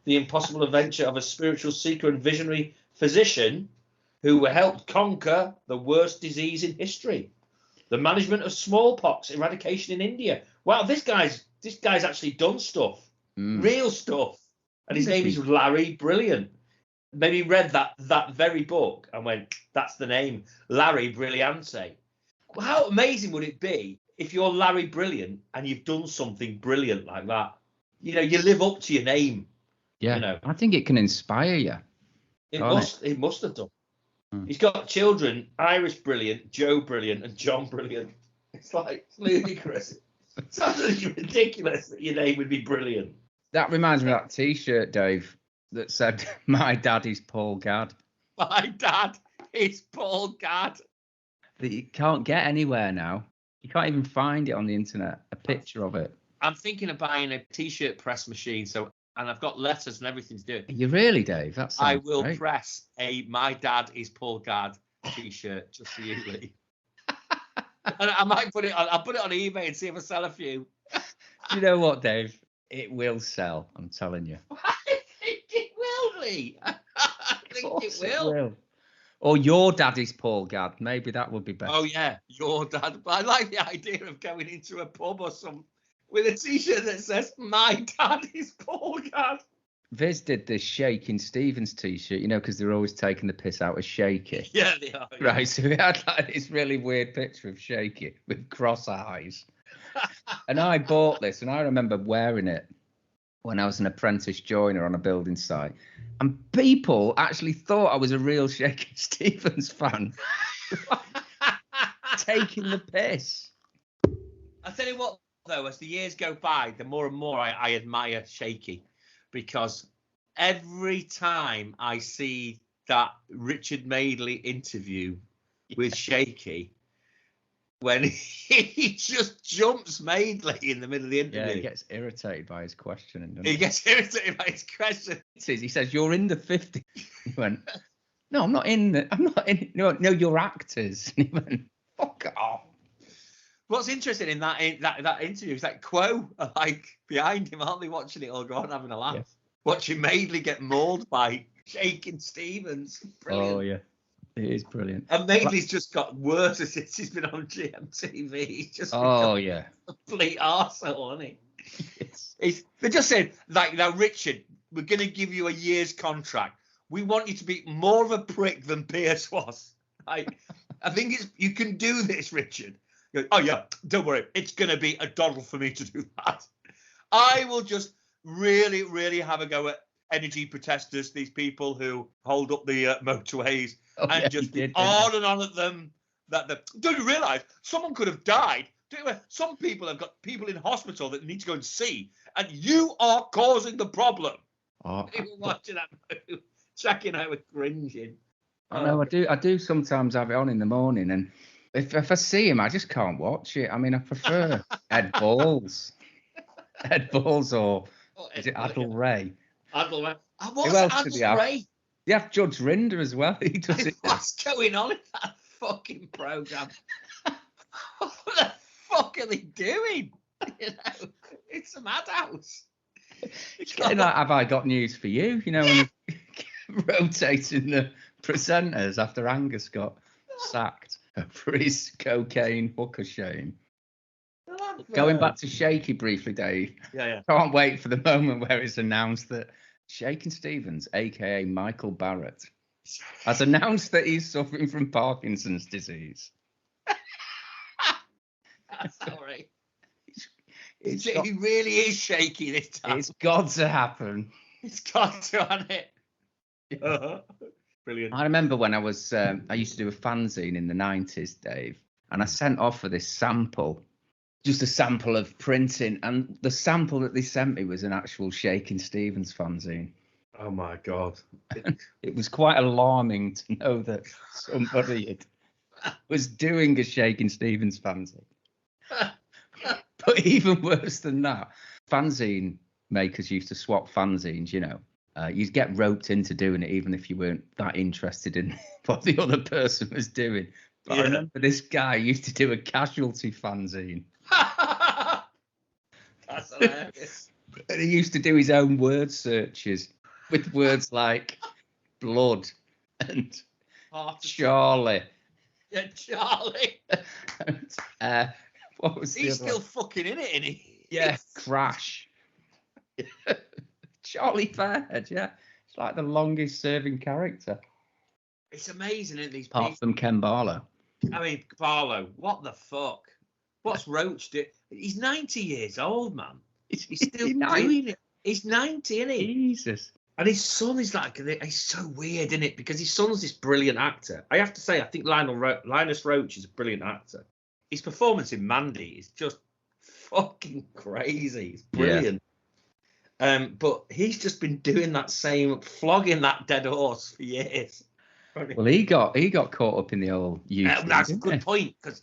The Impossible Adventure of a Spiritual Seeker and Visionary Physician who helped conquer the worst disease in history, the management of smallpox eradication in India. Wow, this guy's actually done stuff, real stuff, and his name is Larry Brilliant. Maybe read that very book and went, that's the name, Larry Brilliante. Well, how amazing would it be if you're Larry Brilliant and you've done something brilliant like that? You know, you live up to your name. Yeah, you know. I think it can inspire you. It must have done. He's got children, Iris Brilliant, Joe Brilliant, and John Brilliant. It's like ludicrous. It's absolutely ridiculous that your name would be Brilliant. That reminds me of that T-shirt, Dave, that said, "My dad is Paul Gadd." My dad is Paul Gadd. That you can't get anywhere now. You can't even find it on the internet, a picture of it. I'm thinking of buying a T-shirt press machine, and I've got letters and everything to do. You really, Dave? I will great. press a "My Dad is Paul Gadd" T-shirt just for you, Lee. And I might put it on. I'll put it on eBay and see if I sell a few. You know what, Dave? It will sell. I'm telling you. I think it will, Lee. I think it will. Or your dad is Paul Gadd. Maybe that would be better. Oh yeah, your dad. But I like the idea of going into a pub or something with a T-shirt that says "My Dad is Paul Gadd." Viz did this Shaking Stevens T-shirt, you know, because they're always taking the piss out of Shaky. Yeah, they are. Yeah. Right, so we had like this really weird picture of Shaky with cross eyes. And I bought this, and I remember wearing it when I was an apprentice joiner on a building site. And people actually thought I was a real Shaky Stevens fan. Taking the piss. I'll tell you what, though, as the years go by, the more and more I admire Shaky, because every time I see that Richard Madeley interview with Shaky, when he just jumps madly in the middle of the interview. Yeah, he gets irritated by his questioning. He gets irritated by his question. He says, "You're in the 50s." He went, "No, I'm not in. I'm not in. No, you're actors." And he went, "Fuck off." What's interesting in that interview is that Quo are like behind him, aren't they, watching it all go on, having a laugh, watching Madeley get mauled by Shaking Stevens. Brilliant. Oh yeah, it is brilliant. And Madeley's just got worse since he's been on GMTV. He's just yeah, complete arsehole, hasn't he? Yes. They're just saying, like, now, Richard, we're going to give you a year's contract. We want you to be more of a prick than Pierce was. Like, I think you can do this, Richard. He goes, oh, yeah, don't worry. It's going to be a doddle for me to do that. I will just really, really have a go at energy protesters, these people who hold up the motorways, and just be on and on at them. Don't you realise someone could have died? Some people have got people in hospital that need to go and see, and you are causing the problem. People watching that movie, checking out with cringing. I know, I do sometimes have it on in the morning, and if I see him, I just can't watch it. I mean, I prefer Ed Balls. Ed Balls, or is it Adel Ray? Adel Ray. What's Adel Ray? You have Judge Rinder as well. He does it. What's going on in that fucking programme? What the fuck are they doing? You know, it's a madhouse. It's getting like, have I got news for you? You know, when rotating the presenters after Angus got sacked for his cocaine hooker shame. Going back to Shaky briefly, Dave. Yeah. Can't wait for the moment where it's announced that Shakin' Stevens, aka Michael Barrett, has announced that he's suffering from Parkinson's disease. Sorry. He really is shaky this time. It's got to happen. It's got to, hasn't it? Brilliant. I remember when I used to do a fanzine in the 90s, Dave, and I sent off for this sample, just a sample of printing, and the sample that they sent me was an actual Shakin' Stevens fanzine. Oh my God. It was quite alarming to know that somebody was doing a Shakin' Stevens fanzine. But even worse than that, fanzine makers used to swap fanzines, you know. You'd get roped into doing it even if you weren't that interested in what the other person was doing. But I remember this guy used to do a casualty fanzine. That's hilarious. And he used to do his own word searches with words like blood and Charlie. Yeah, Charlie. And, what was he's still one? Fucking in it, isn't he? Yeah, Crash. Charlie Fairhead, yeah. It's like the longest serving character. It's amazing, isn't it? These apart from Ken Barlow. I mean, Barlow, what the fuck? What's Roach doing? He's 90 years old, man. He's still doing it. He's 90, isn't he? Jesus. And his son is like, he's so weird, isn't it? Because his son's this brilliant actor. I have to say, I think Linus Roach is a brilliant actor. His performance in Mandy is just fucking crazy. It's brilliant. Yeah. But he's just been doing that same, flogging that dead horse for years. Well, he got caught up in the old youth. That's a good point, because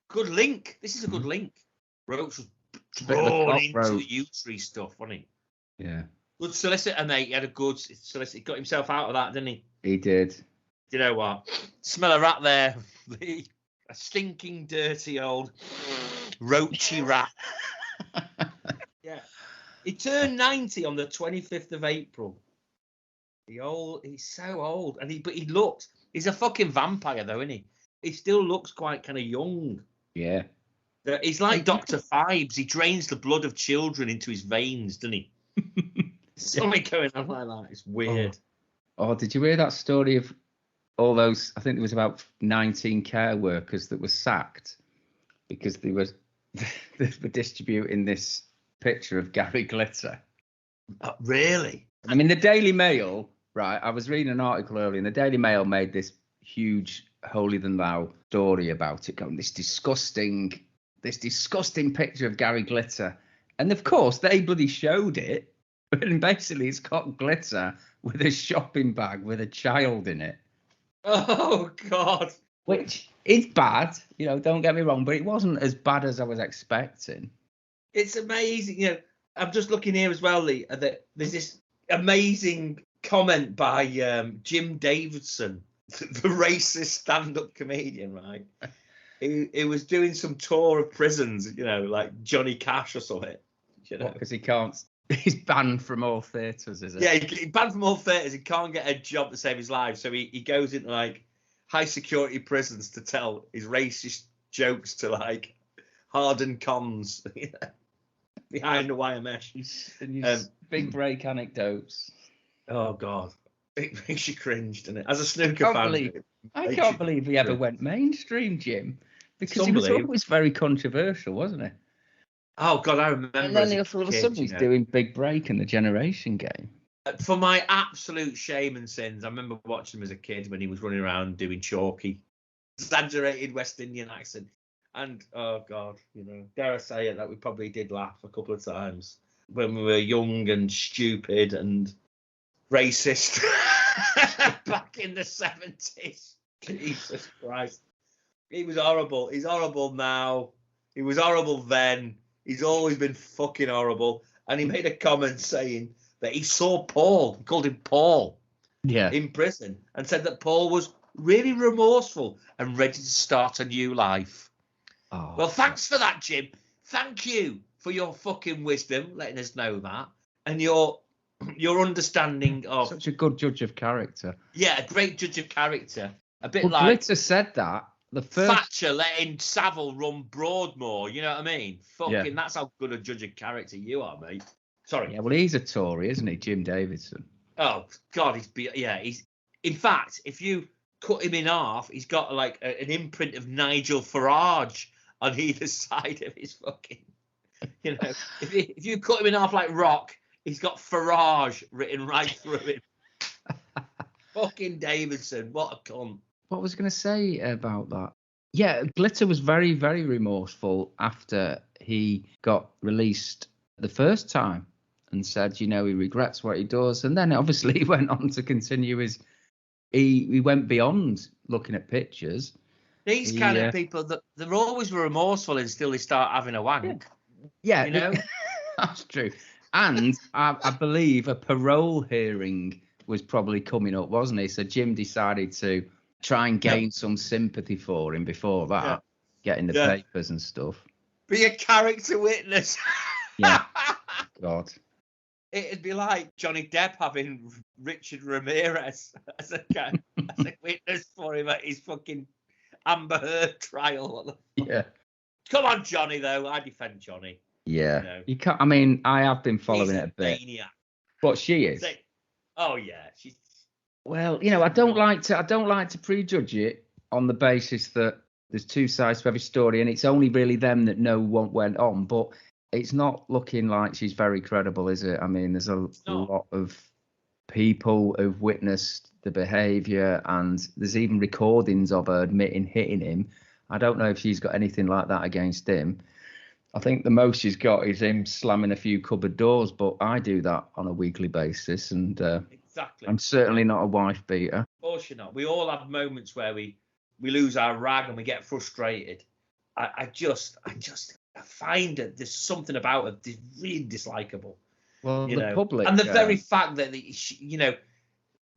good link. This is a good link. Roach was drawn into the U-Tree stuff, wasn't he? Yeah. Good solicitor, mate. He had a good solicitor. He got himself out of that, didn't he? He did. You know what? Smell a rat there. A stinking, dirty old roachy rat. Yeah. He turned 90 on the 25th of April. He's so old. But he's a fucking vampire though, isn't he? He still looks quite kind of young. Yeah. He's like Dr. Phibes. He drains the blood of children into his veins, doesn't he? Something going on like that. It's weird. Oh, did you hear that story of all those? I think there was about 19 care workers that were sacked because they were distributing this picture of Gary Glitter. Really? I mean, the Daily Mail, right? I was reading an article earlier, and the Daily Mail made this huge holier than thou story about it, going this disgusting picture of Gary Glitter, and of course they bloody showed it. And basically, it's got Glitter with a shopping bag with a child in it. Oh God! Which It's bad, don't get me wrong, but it wasn't as bad as I was expecting. It's amazing. I'm just looking here as well, Lee, that there's this amazing comment by Jim Davidson, the racist stand-up comedian, right? He was doing some tour of prisons, like Johnny Cash or something. Because he can't. He's banned from all theatres, is it? Yeah, he's banned from all theatres. He can't get a job to save his life, so he goes into like high security prisons to tell his racist jokes to like hardened cons behind the wire mesh. And his big break anecdotes. Oh God, it makes you cringe, doesn't it? As a snooker fan, I can't believe he ever went mainstream, Jim, because he was always very controversial, wasn't he? Oh God, I remember. And then all of a sudden he's doing Big Break in the Generation Game. For my absolute shame and sins, I remember watching him as a kid when he was running around doing chalky, exaggerated West Indian accent. And, oh God, dare I say it, that we probably did laugh a couple of times when we were young and stupid and racist back in the 70s. Jesus Christ. He was horrible. He's horrible now. He was horrible then. He's always been fucking horrible. And he made a comment saying that he saw Paul, he called him Paul, in prison, and said that Paul was really remorseful and ready to start a new life. Oh, well, thanks for that, Jim. Thank you for your fucking wisdom, letting us know that, and your understanding of... Such a good judge of character. Yeah, a great judge of character. A bit like... Glitter said that. Thatcher letting Savile run Broadmoor, you know what I mean? Fucking, that's how good a judge of character you are, mate. Sorry. Yeah, well, he's a Tory, isn't he, Jim Davidson? Oh, God, he's... In fact, if you cut him in half, he's got like an imprint of Nigel Farage on either side of his fucking... if you cut him in half like Rock, he's got Farage written right through him. Fucking Davidson, what a cunt. What was I going to say about that? Yeah, Glitter was very, very remorseful after he got released the first time and said, he regrets what he does. And then obviously he went on to continue his... He went beyond looking at pictures. These kind of people, they're always remorseful until they start having a wank. Yeah, that's true. And I believe a parole hearing was probably coming up, wasn't he? So Jim decided to try and gain some sympathy for him before that, getting the papers and stuff. Be a character witness. Yeah. God. It'd be like Johnny Depp having Richard Ramirez as a witness for him at his fucking Amber Heard trial. Yeah. Come on, Johnny, though. I defend Johnny. Yeah. You can't. I mean, I have been following it a bit. Maniac. But she is. Oh yeah, she's. Well, I don't like to prejudge it on the basis that there's two sides to every story, and it's only really them that know what went on. But it's not looking like she's very credible, is it? I mean, there's a lot of people who've witnessed the behaviour, and there's even recordings of her admitting hitting him. I don't know if she's got anything like that against him. I think the most she's got is him slamming a few cupboard doors, but I do that on a weekly basis, and exactly. I'm certainly not a wife beater. Of course you're not. We all have moments where we lose our rag and we get frustrated. I find that there's something about her that's really dislikable. Well, the public, and the very fact that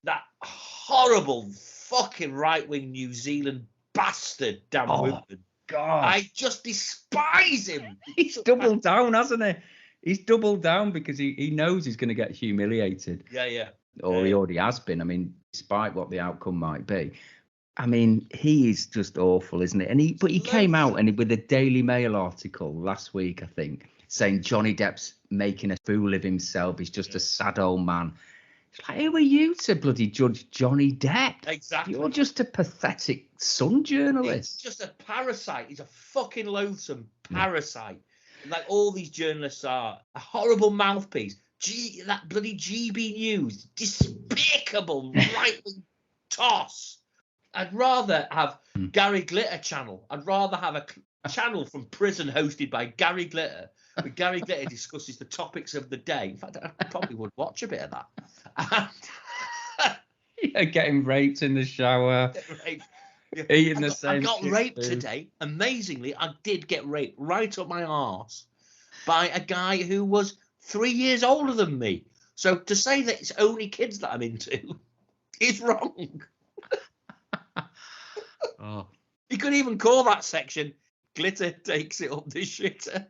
that horrible fucking right-wing New Zealand bastard Dan Wootton. God, I just despise him. He's doubled down, hasn't he? He's doubled down because he knows he's going to get humiliated. Yeah. Or he already has been. I mean, despite what the outcome might be. I mean, he is just awful, isn't it? But he came out with a Daily Mail article last week, I think, saying Johnny Depp's making a fool of himself. He's just a sad old man. It's like, who are you to bloody judge Johnny Depp? Exactly. You're just a pathetic Sun journalist. He's just a parasite. He's a fucking loathsome parasite. Like all these journalists are. A horrible mouthpiece. That bloody GB News. Despicable right-wing toss. I'd rather have Gary Glitter channel. I'd rather have a channel from prison hosted by Gary Glitter, where Gary Glitter discusses the topics of the day. In fact, I probably would watch a bit of that. Yeah, getting raped in the shower. Eating the same I got shit raped food. today. Amazingly, I did get raped right up my arse by a guy who was 3 years older than me. So to say that it's only kids that I'm into is wrong. Oh, You could even call that section "Glitter Takes It Up the Shitter."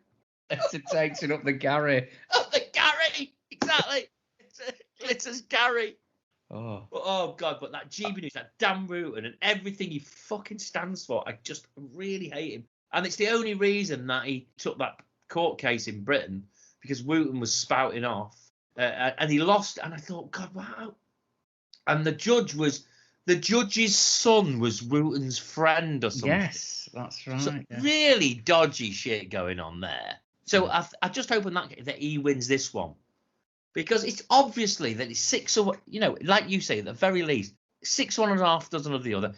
it takes it up the Gary. Up the Gary, exactly. Glitter's Gary. Oh God! But that GB News, that damn Wooten, and everything he fucking stands for, I just really hate him. And it's the only reason that he took that court case in Britain, because Wooten was spouting off, and he lost. And I thought, God, wow. And the judge's son was Wooten's friend or something. Yes, that's right. So yeah. really dodgy shit going on there. So I just hope that he wins this one. Because it's obviously that it's 6 or, like you say, at the very least, 6 1.5 dozen of the other.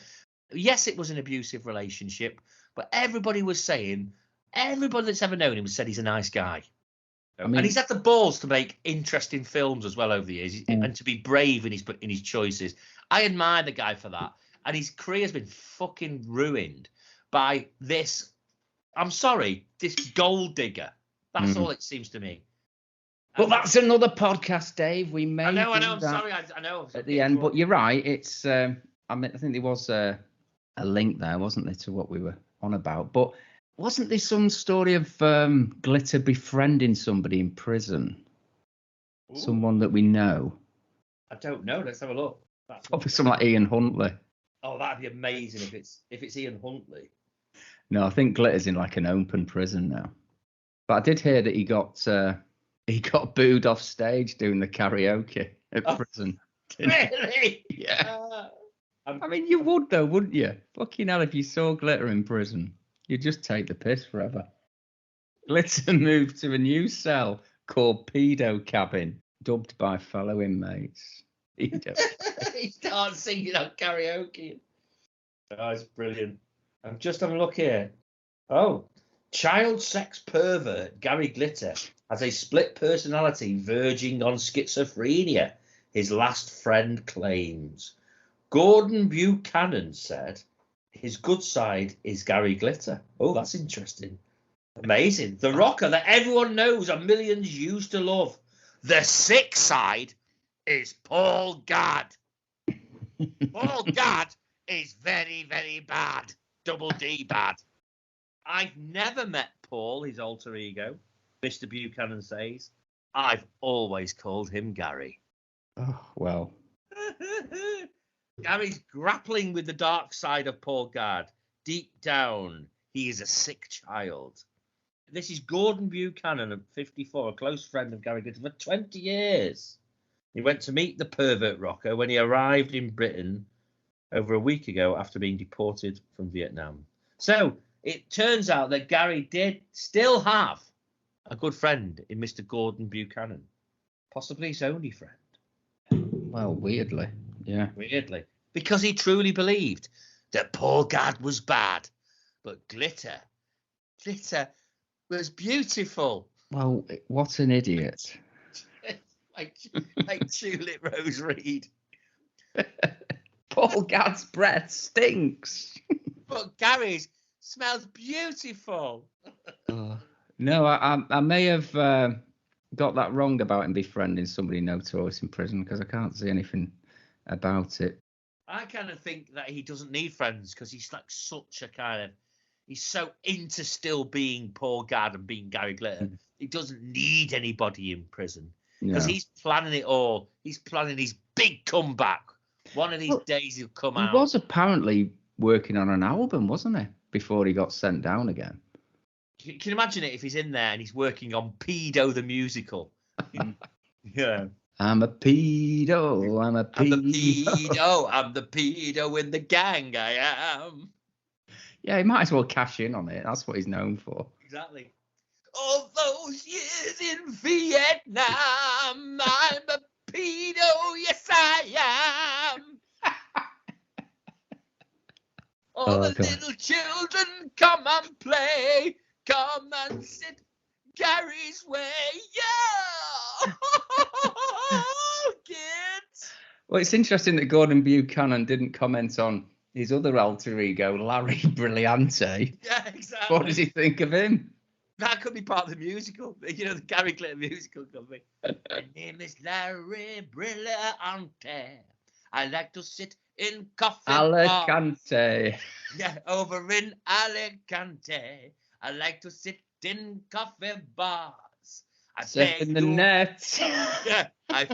Yes, it was an abusive relationship, but everybody that's ever known him has said he's a nice guy. And he's had the balls to make interesting films as well over the years, and to be brave in his choices. I admire the guy for that. And his career's been fucking ruined by this. I'm sorry, this gold digger. That's all it seems to me. But that's another podcast, Dave. We may. I know. do I'm that sorry. I know. at the end, but you're right. It's. I think there was a link there, wasn't there, to what we were on about? But wasn't there some story of Glitter befriending somebody in prison? Ooh. Someone that we know. I don't know. Let's have a look. Probably someone like Ian Huntley. Oh, that'd be amazing if it's Ian Huntley. No, I think Glitter's in like an open prison now. But I did hear that he got booed off stage doing the karaoke at prison. Really? Yeah. I mean, you would though, wouldn't you? Fucking hell, if you saw Glitter in prison, you'd just take the piss forever. Glitter moved to a new cell called Pedo Cabin, dubbed by fellow inmates. Pedo. He starts singing on karaoke. Oh, it's brilliant. I'm just having a look here. Oh, child sex pervert Gary Glitter has a split personality verging on schizophrenia, his last friend claims. Gordon Buchanan said his good side is Gary Glitter. Oh, that's interesting. Amazing. The rocker that everyone knows and millions used to love. The sick side is Paul Gadd. Paul Gadd is very, very bad. Double D bad. I've never met Paul, his alter ego, Mr. Buchanan says. I've always called him Gary. Oh, well. Gary's grappling with the dark side of Paul Gadd. Deep down, he is a sick child. This is Gordon Buchanan at 54, a close friend of Gary Glitter for 20 years. He went to meet the pervert rocker when he arrived in Britain over a week ago after being deported from Vietnam. So it turns out that Gary did still have a good friend in Mr. Gordon Buchanan, possibly his only friend. Well, weirdly, yeah. Weirdly, because he truly believed that Paul Gadd was bad, but Glitter was beautiful. Well, what an idiot. like Tulip Rose Reed. Paul Gadd's breath stinks. But Gary's smells beautiful. No, I may have got that wrong about him befriending somebody notorious in prison, because I can't see anything about it. I kind of think that he doesn't need friends because he's like such a kind of, he's so into still being Paul Gadd and being Gary Glitter. He doesn't need anybody in prison because he's planning it all. He's planning his big comeback. One of these days he'll come out. He was apparently working on an album, wasn't he, before he got sent down again? Can you imagine it if he's in there and he's working on Pedo the musical? Yeah. I'm a pedo, I'm a pedo. I'm the pedo in the gang, I am. Yeah, he might as well cash in on it. That's what he's known for. Exactly. All those years in Vietnam, I'm a pedo, yes I am. All the little children come and play, come and sit Gary's way, yeah. Kids. Well, it's interesting that Gordon Buchanan didn't comment on his other alter ego, Larry Brilliante. Yeah, exactly. What does he think of him? That could be part of the musical. You know, the Gary Glitter musical could be. My name is Larry Brilliante. I like to sit in coffee bars. Alicante. Yeah, over in Alicante. I like to sit in coffee bars. I Surf pay in the you. net. Yeah, I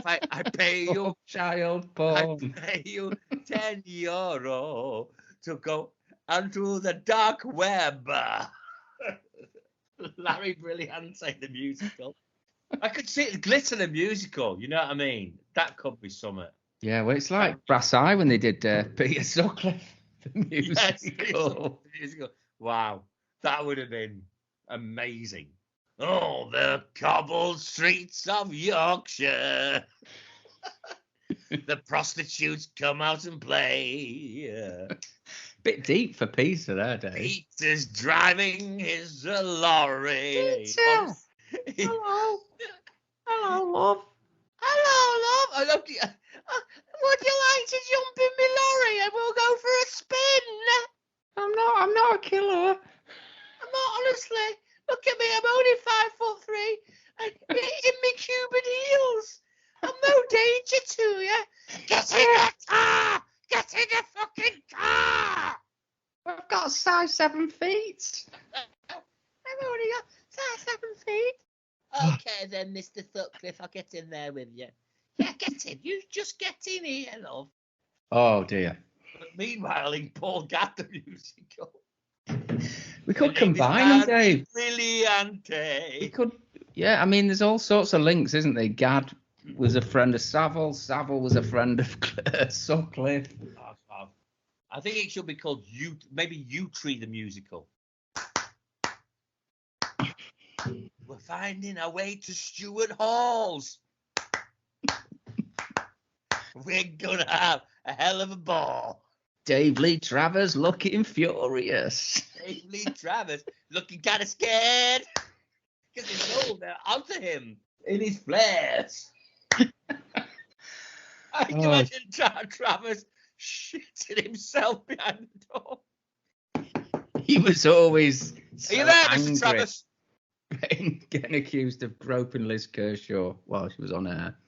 pay you. Oh, child I porn. pay you €10 to go onto the dark web. Larry Brilliante, the musical. I could see the Glitter, the musical. You know what I mean? That could be something. Yeah, well, it's like Brass Eye when they did Peter Sutcliffe, the Yes, musical. the musical. Wow, that would have been amazing. Oh, the cobbled streets of Yorkshire. The prostitutes come out and play. Bit deep for Peter there, Dave. Peter's driving his lorry. Peter! Hello. Hello, love. Hello, love. I love you. Would you like to jump in my lorry and we'll go for a spin? I'm not a killer. I'm not, honestly. Look at me. I'm only 5'3" and in my Cuban heels. I'm no danger to you. Get in the car! Get in the fucking car! I've got size 7 feet. I've only got size 7 feet. Okay then, Mr. Sutcliffe, I'll get in there with you. Yeah, get in. You just get in here, love. Oh, dear. But meanwhile, in Paul Gadd, the musical. We could combine them, Dave. Brilliante. We could, yeah, I mean, there's all sorts of links, isn't there? Gadd was a friend of Savile. Savile was a friend of Sutcliffe. I think it should be called maybe U-Tree the musical. We're finding our way to Stuart Hall's. We're gonna have a hell of a ball. Dave Lee Travers looking furious. Dave Lee Travers looking kind of scared because they know they're onto him in his flares. I can imagine Travers shitting himself behind the door. He was always so Are you there, angry, Mr. Travers? getting accused of groping Liz Kershaw while she was on air,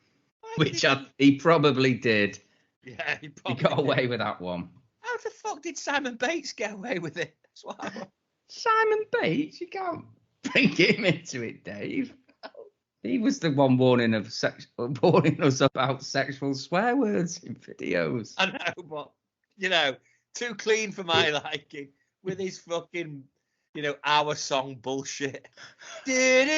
which he probably did. Yeah, he got away with that one. How the fuck did Simon Bates get away with it? That's what I want. Simon Bates? You can't bring him into it, Dave. He was the one warning us about sexual swear words in videos. I know, but, too clean for my liking with his fucking, our song bullshit. And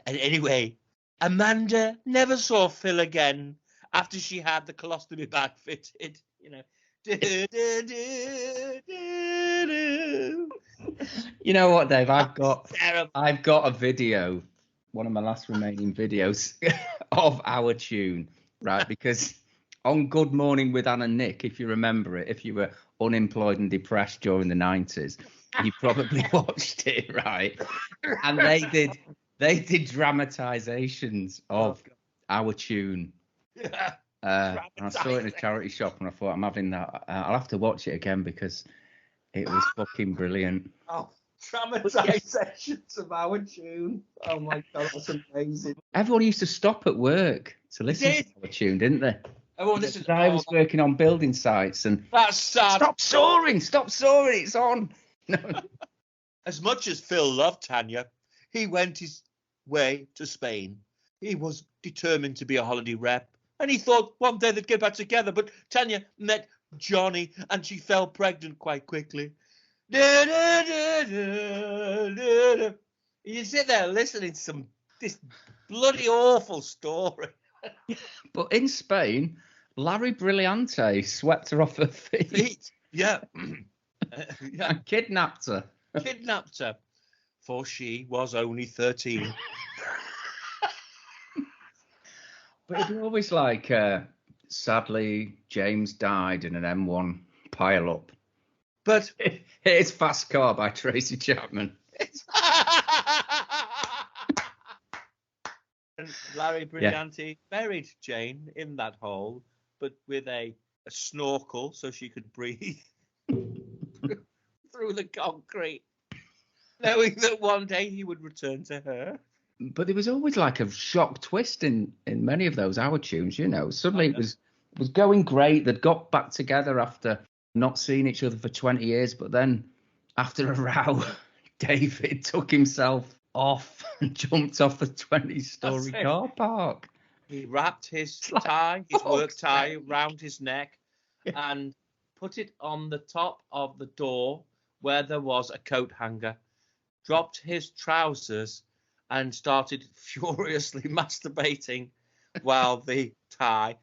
anyway, Amanda never saw Phil again after she had the colostomy bag fitted, You know what, Dave? I've got a video, one of my last remaining videos of our tune, right? Because on Good Morning with Ann and Nick, if you remember it, if you were unemployed and depressed during the 90s, you probably watched it, right? And they did dramatizations of our tune. And I saw it in a charity shop and I thought, I'm having that. I'll have to watch it again because it was fucking brilliant. Oh, dramatizations of our tune. Oh my God, that's amazing. Everyone used to stop at work to listen to our tune, didn't they? Everyone listened. I was working on building sites and that's sad. Stop soaring, it's on. No. As much as Phil loved Tanya, he went his way to Spain. He was determined to be a holiday rep. And he thought one day they'd get back together, but Tanya met Johnny and she fell pregnant quite quickly. You sit there listening to this bloody awful story. But in Spain, Larry Brilliante swept her off her feet. Yeah. And kidnapped her. For she was only 13. But it'd be always like, sadly, James died in an M1 pile-up. But here's Fast Car by Tracy Chapman. And Larry Brilliante buried Jane in that hole, but with a a snorkel so she could breathe through the concrete, knowing that one day he would return to her. But there was always like a shock twist in many of those Our tunes, you know. Suddenly it was going great. They'd got back together after not seeing each other for 20 years, but then after a row, David took himself off and jumped off the 20-story car park. He wrapped his tie, his work tie, round his neck and put it on the top of the door where there was a coat hanger, dropped his trousers and started furiously masturbating while the tie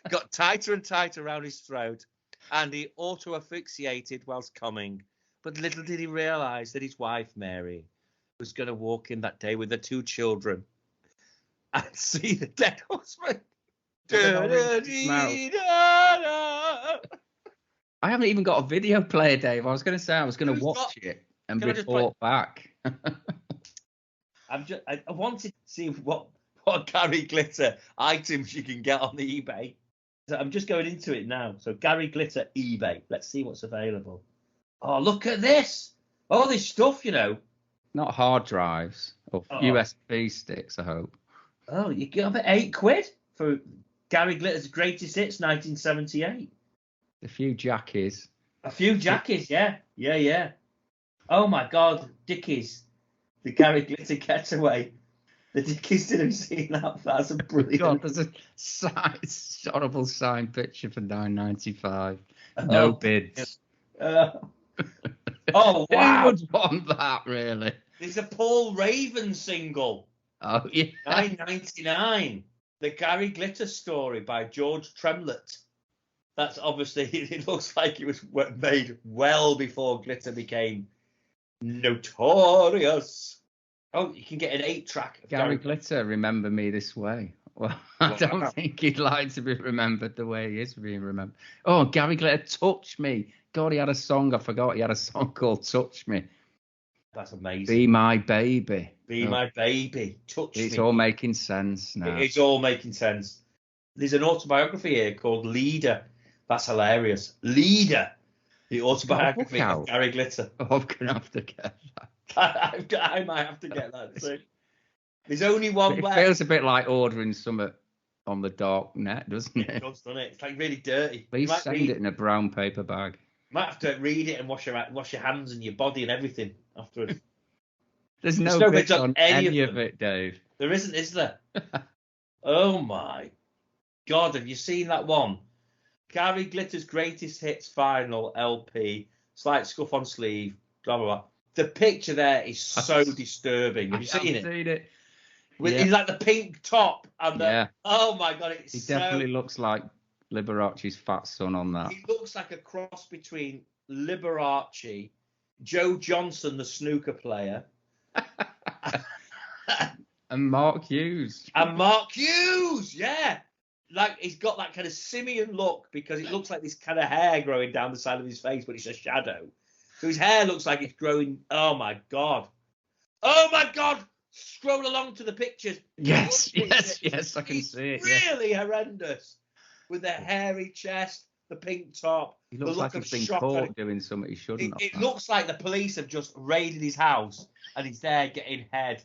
got tighter and tighter around his throat, and he auto-asphyxiated whilst coming. But little did he realise that his wife, Mary, was going to walk in that day with the 2 children and see the dead husband. I haven't even got a video player, Dave. I was going to say I was going to watch it and report back. I wanted to see what Gary Glitter items you can get on the eBay. So I'm just going into it now. So Gary Glitter eBay. Let's see what's available. Oh, look at this. All this stuff, you know. Not hard drives or USB sticks, I hope. Oh, you get up at £8 for Gary Glitter's Greatest Hits 1978. A few jackies. Yeah. Oh my God, Dickies. The Gary Glitter Getaway. The Dickies didn't see that. That's a brilliant. God, there's a horrible signed picture for $9.95. No bids. Oh wow! Who would want that, really? There's a Paul Raven single. Oh yeah. $9.99. The Gary Glitter Story by George Tremlett. That's obviously. It looks like it was made well before glitter became notorious. Oh, you can get an 8-track. Gary Glitter, Remember Me This Way. Well, I don't think he'd like to be remembered the way he is being remembered. Oh, Gary Glitter, Touch Me. God, he had a song. I forgot he had a song called Touch Me. That's amazing. Be My Baby. Be My Baby. Touch Me. It's all making sense now. It's all making sense. There's an autobiography here called Leader. That's hilarious. Leader. The autobiography of Gary Glitter. Oh, I'm going to have to get that. I might have to get that too. There's only one It left. feels a bit like ordering something on the dark net, doesn't it? It does, doesn't it? It's like really dirty. Please send it in a brown paper bag. You might have to read it and wash your hands and your body and everything afterwards. There's no bits on any of it, Dave. There isn't, is there? Oh my God, have you seen that one? Gary Glitter's Greatest Hits Final LP, slight scuff on sleeve, blah, blah, blah. The picture there is so disturbing. Have you seen it? I've seen it. He's like the pink top and oh my God, he definitely looks like Liberace's fat son on that. He looks like a cross between Liberace, Joe Johnson, the snooker player, and Mark Hughes. Yeah. Like he's got that kind of simian look because it looks like this kind of hair growing down the side of his face, but it's a shadow. So his hair looks like it's growing. Oh my God. Scroll along to the pictures. Yes, I can see it. Really horrendous. With the hairy chest, the pink top. He looks like he's been caught doing something he shouldn't have. It looks like the police have just raided his house and he's there getting head.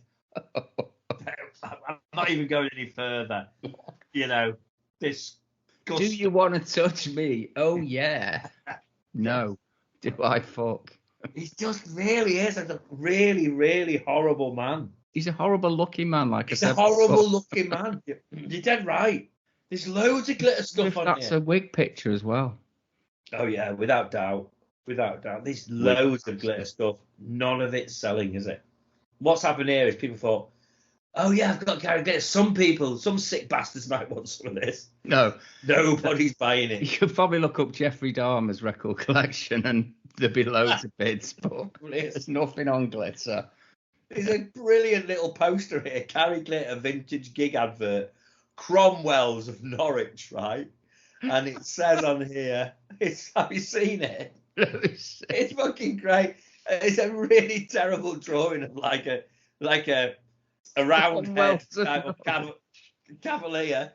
I'm not even going any further. You know, this. Do you want to touch me? Oh, yeah. No. Do I fuck? He just really is a really, really horrible man. He's a horrible looking man, like He's a horrible looking man. You're dead right. There's loads of glitter stuff on here. That's a wig picture as well. Oh, yeah, without doubt. There's loads of glitter stuff. None of it's selling, is it? What's happened here is people thought, oh, yeah, I've got Gary Glitter. Some sick bastards might want some of this. No. Nobody's buying it. You could probably look up Jeffrey Dahmer's record collection and there'd be loads of bids, but there's nothing on glitter. There's a brilliant little poster here. Gary Glitter vintage gig advert. Cromwell's of Norwich, right? And it says on here, have you seen it? It's fucking great. It's a really terrible drawing of like a round head type of cavalier.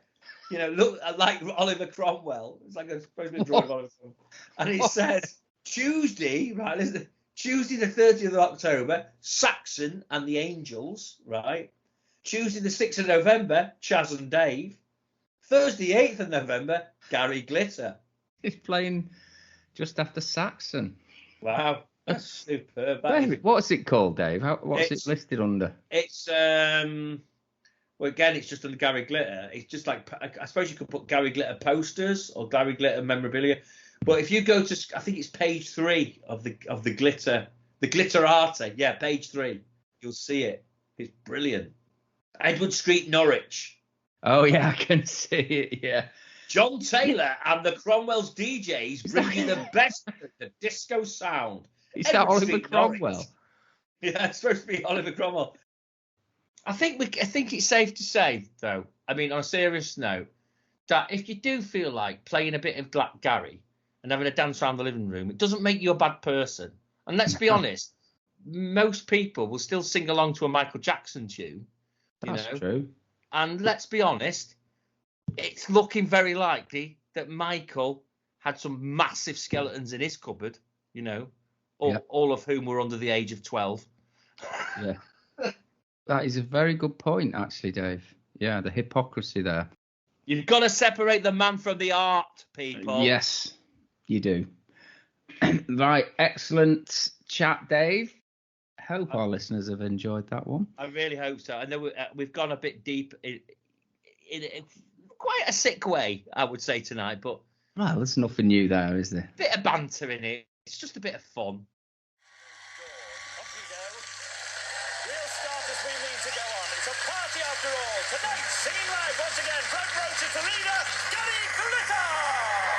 You know, look like Oliver Cromwell. It's like supposed to be a drawing of Oliver Cromwell. And it says Tuesday, right? Listen, Tuesday the 30th of October, Saxon and the Angels, right? Tuesday the 6th of November, Chaz and Dave. Thursday 8th of November, Gary Glitter. He's playing just after Saxon. Wow, that's superb. David, what's it called, Dave? What's it listed under? It's well, again, it's just under Gary Glitter. It's just like, I suppose you could put Gary Glitter posters or Gary Glitter memorabilia. But if you go to, I think it's page 3 of the glitter, the glitterati. Yeah, page 3. You'll see it. It's brilliant. Edward Street, Norwich. Oh yeah, I can see it. Yeah. John Taylor and the Cromwell's DJs bring you the best of the disco sound. Is that Edward Oliver Street, Cromwell? Norwich. Yeah, it's supposed to be Oliver Cromwell. I think it's safe to say, though, I mean, on a serious note, that if you do feel like playing a bit of Black Gary and having a dance around the living room, it doesn't make you a bad person. And let's be honest, most people will still sing along to a Michael Jackson tune. That's true. And let's be honest, it's looking very likely that Michael had some massive skeletons in his cupboard, you know, all of whom were under the age of 12. Yeah. That is a very good point, actually, Dave. Yeah, the hypocrisy there. You've got to separate the man from the art, people. Yes, you do. Right, excellent chat, Dave. Hope our listeners have enjoyed that one. I really hope so. I know we've gone a bit deep in quite a sick way, I would say, tonight. But well, there's nothing new there, is there? Bit of banter in it. It's just a bit of fun. We'll start as we mean to go on. It's a party after all. Tonight, singing live once again, front row to the leader, Gary Glitter!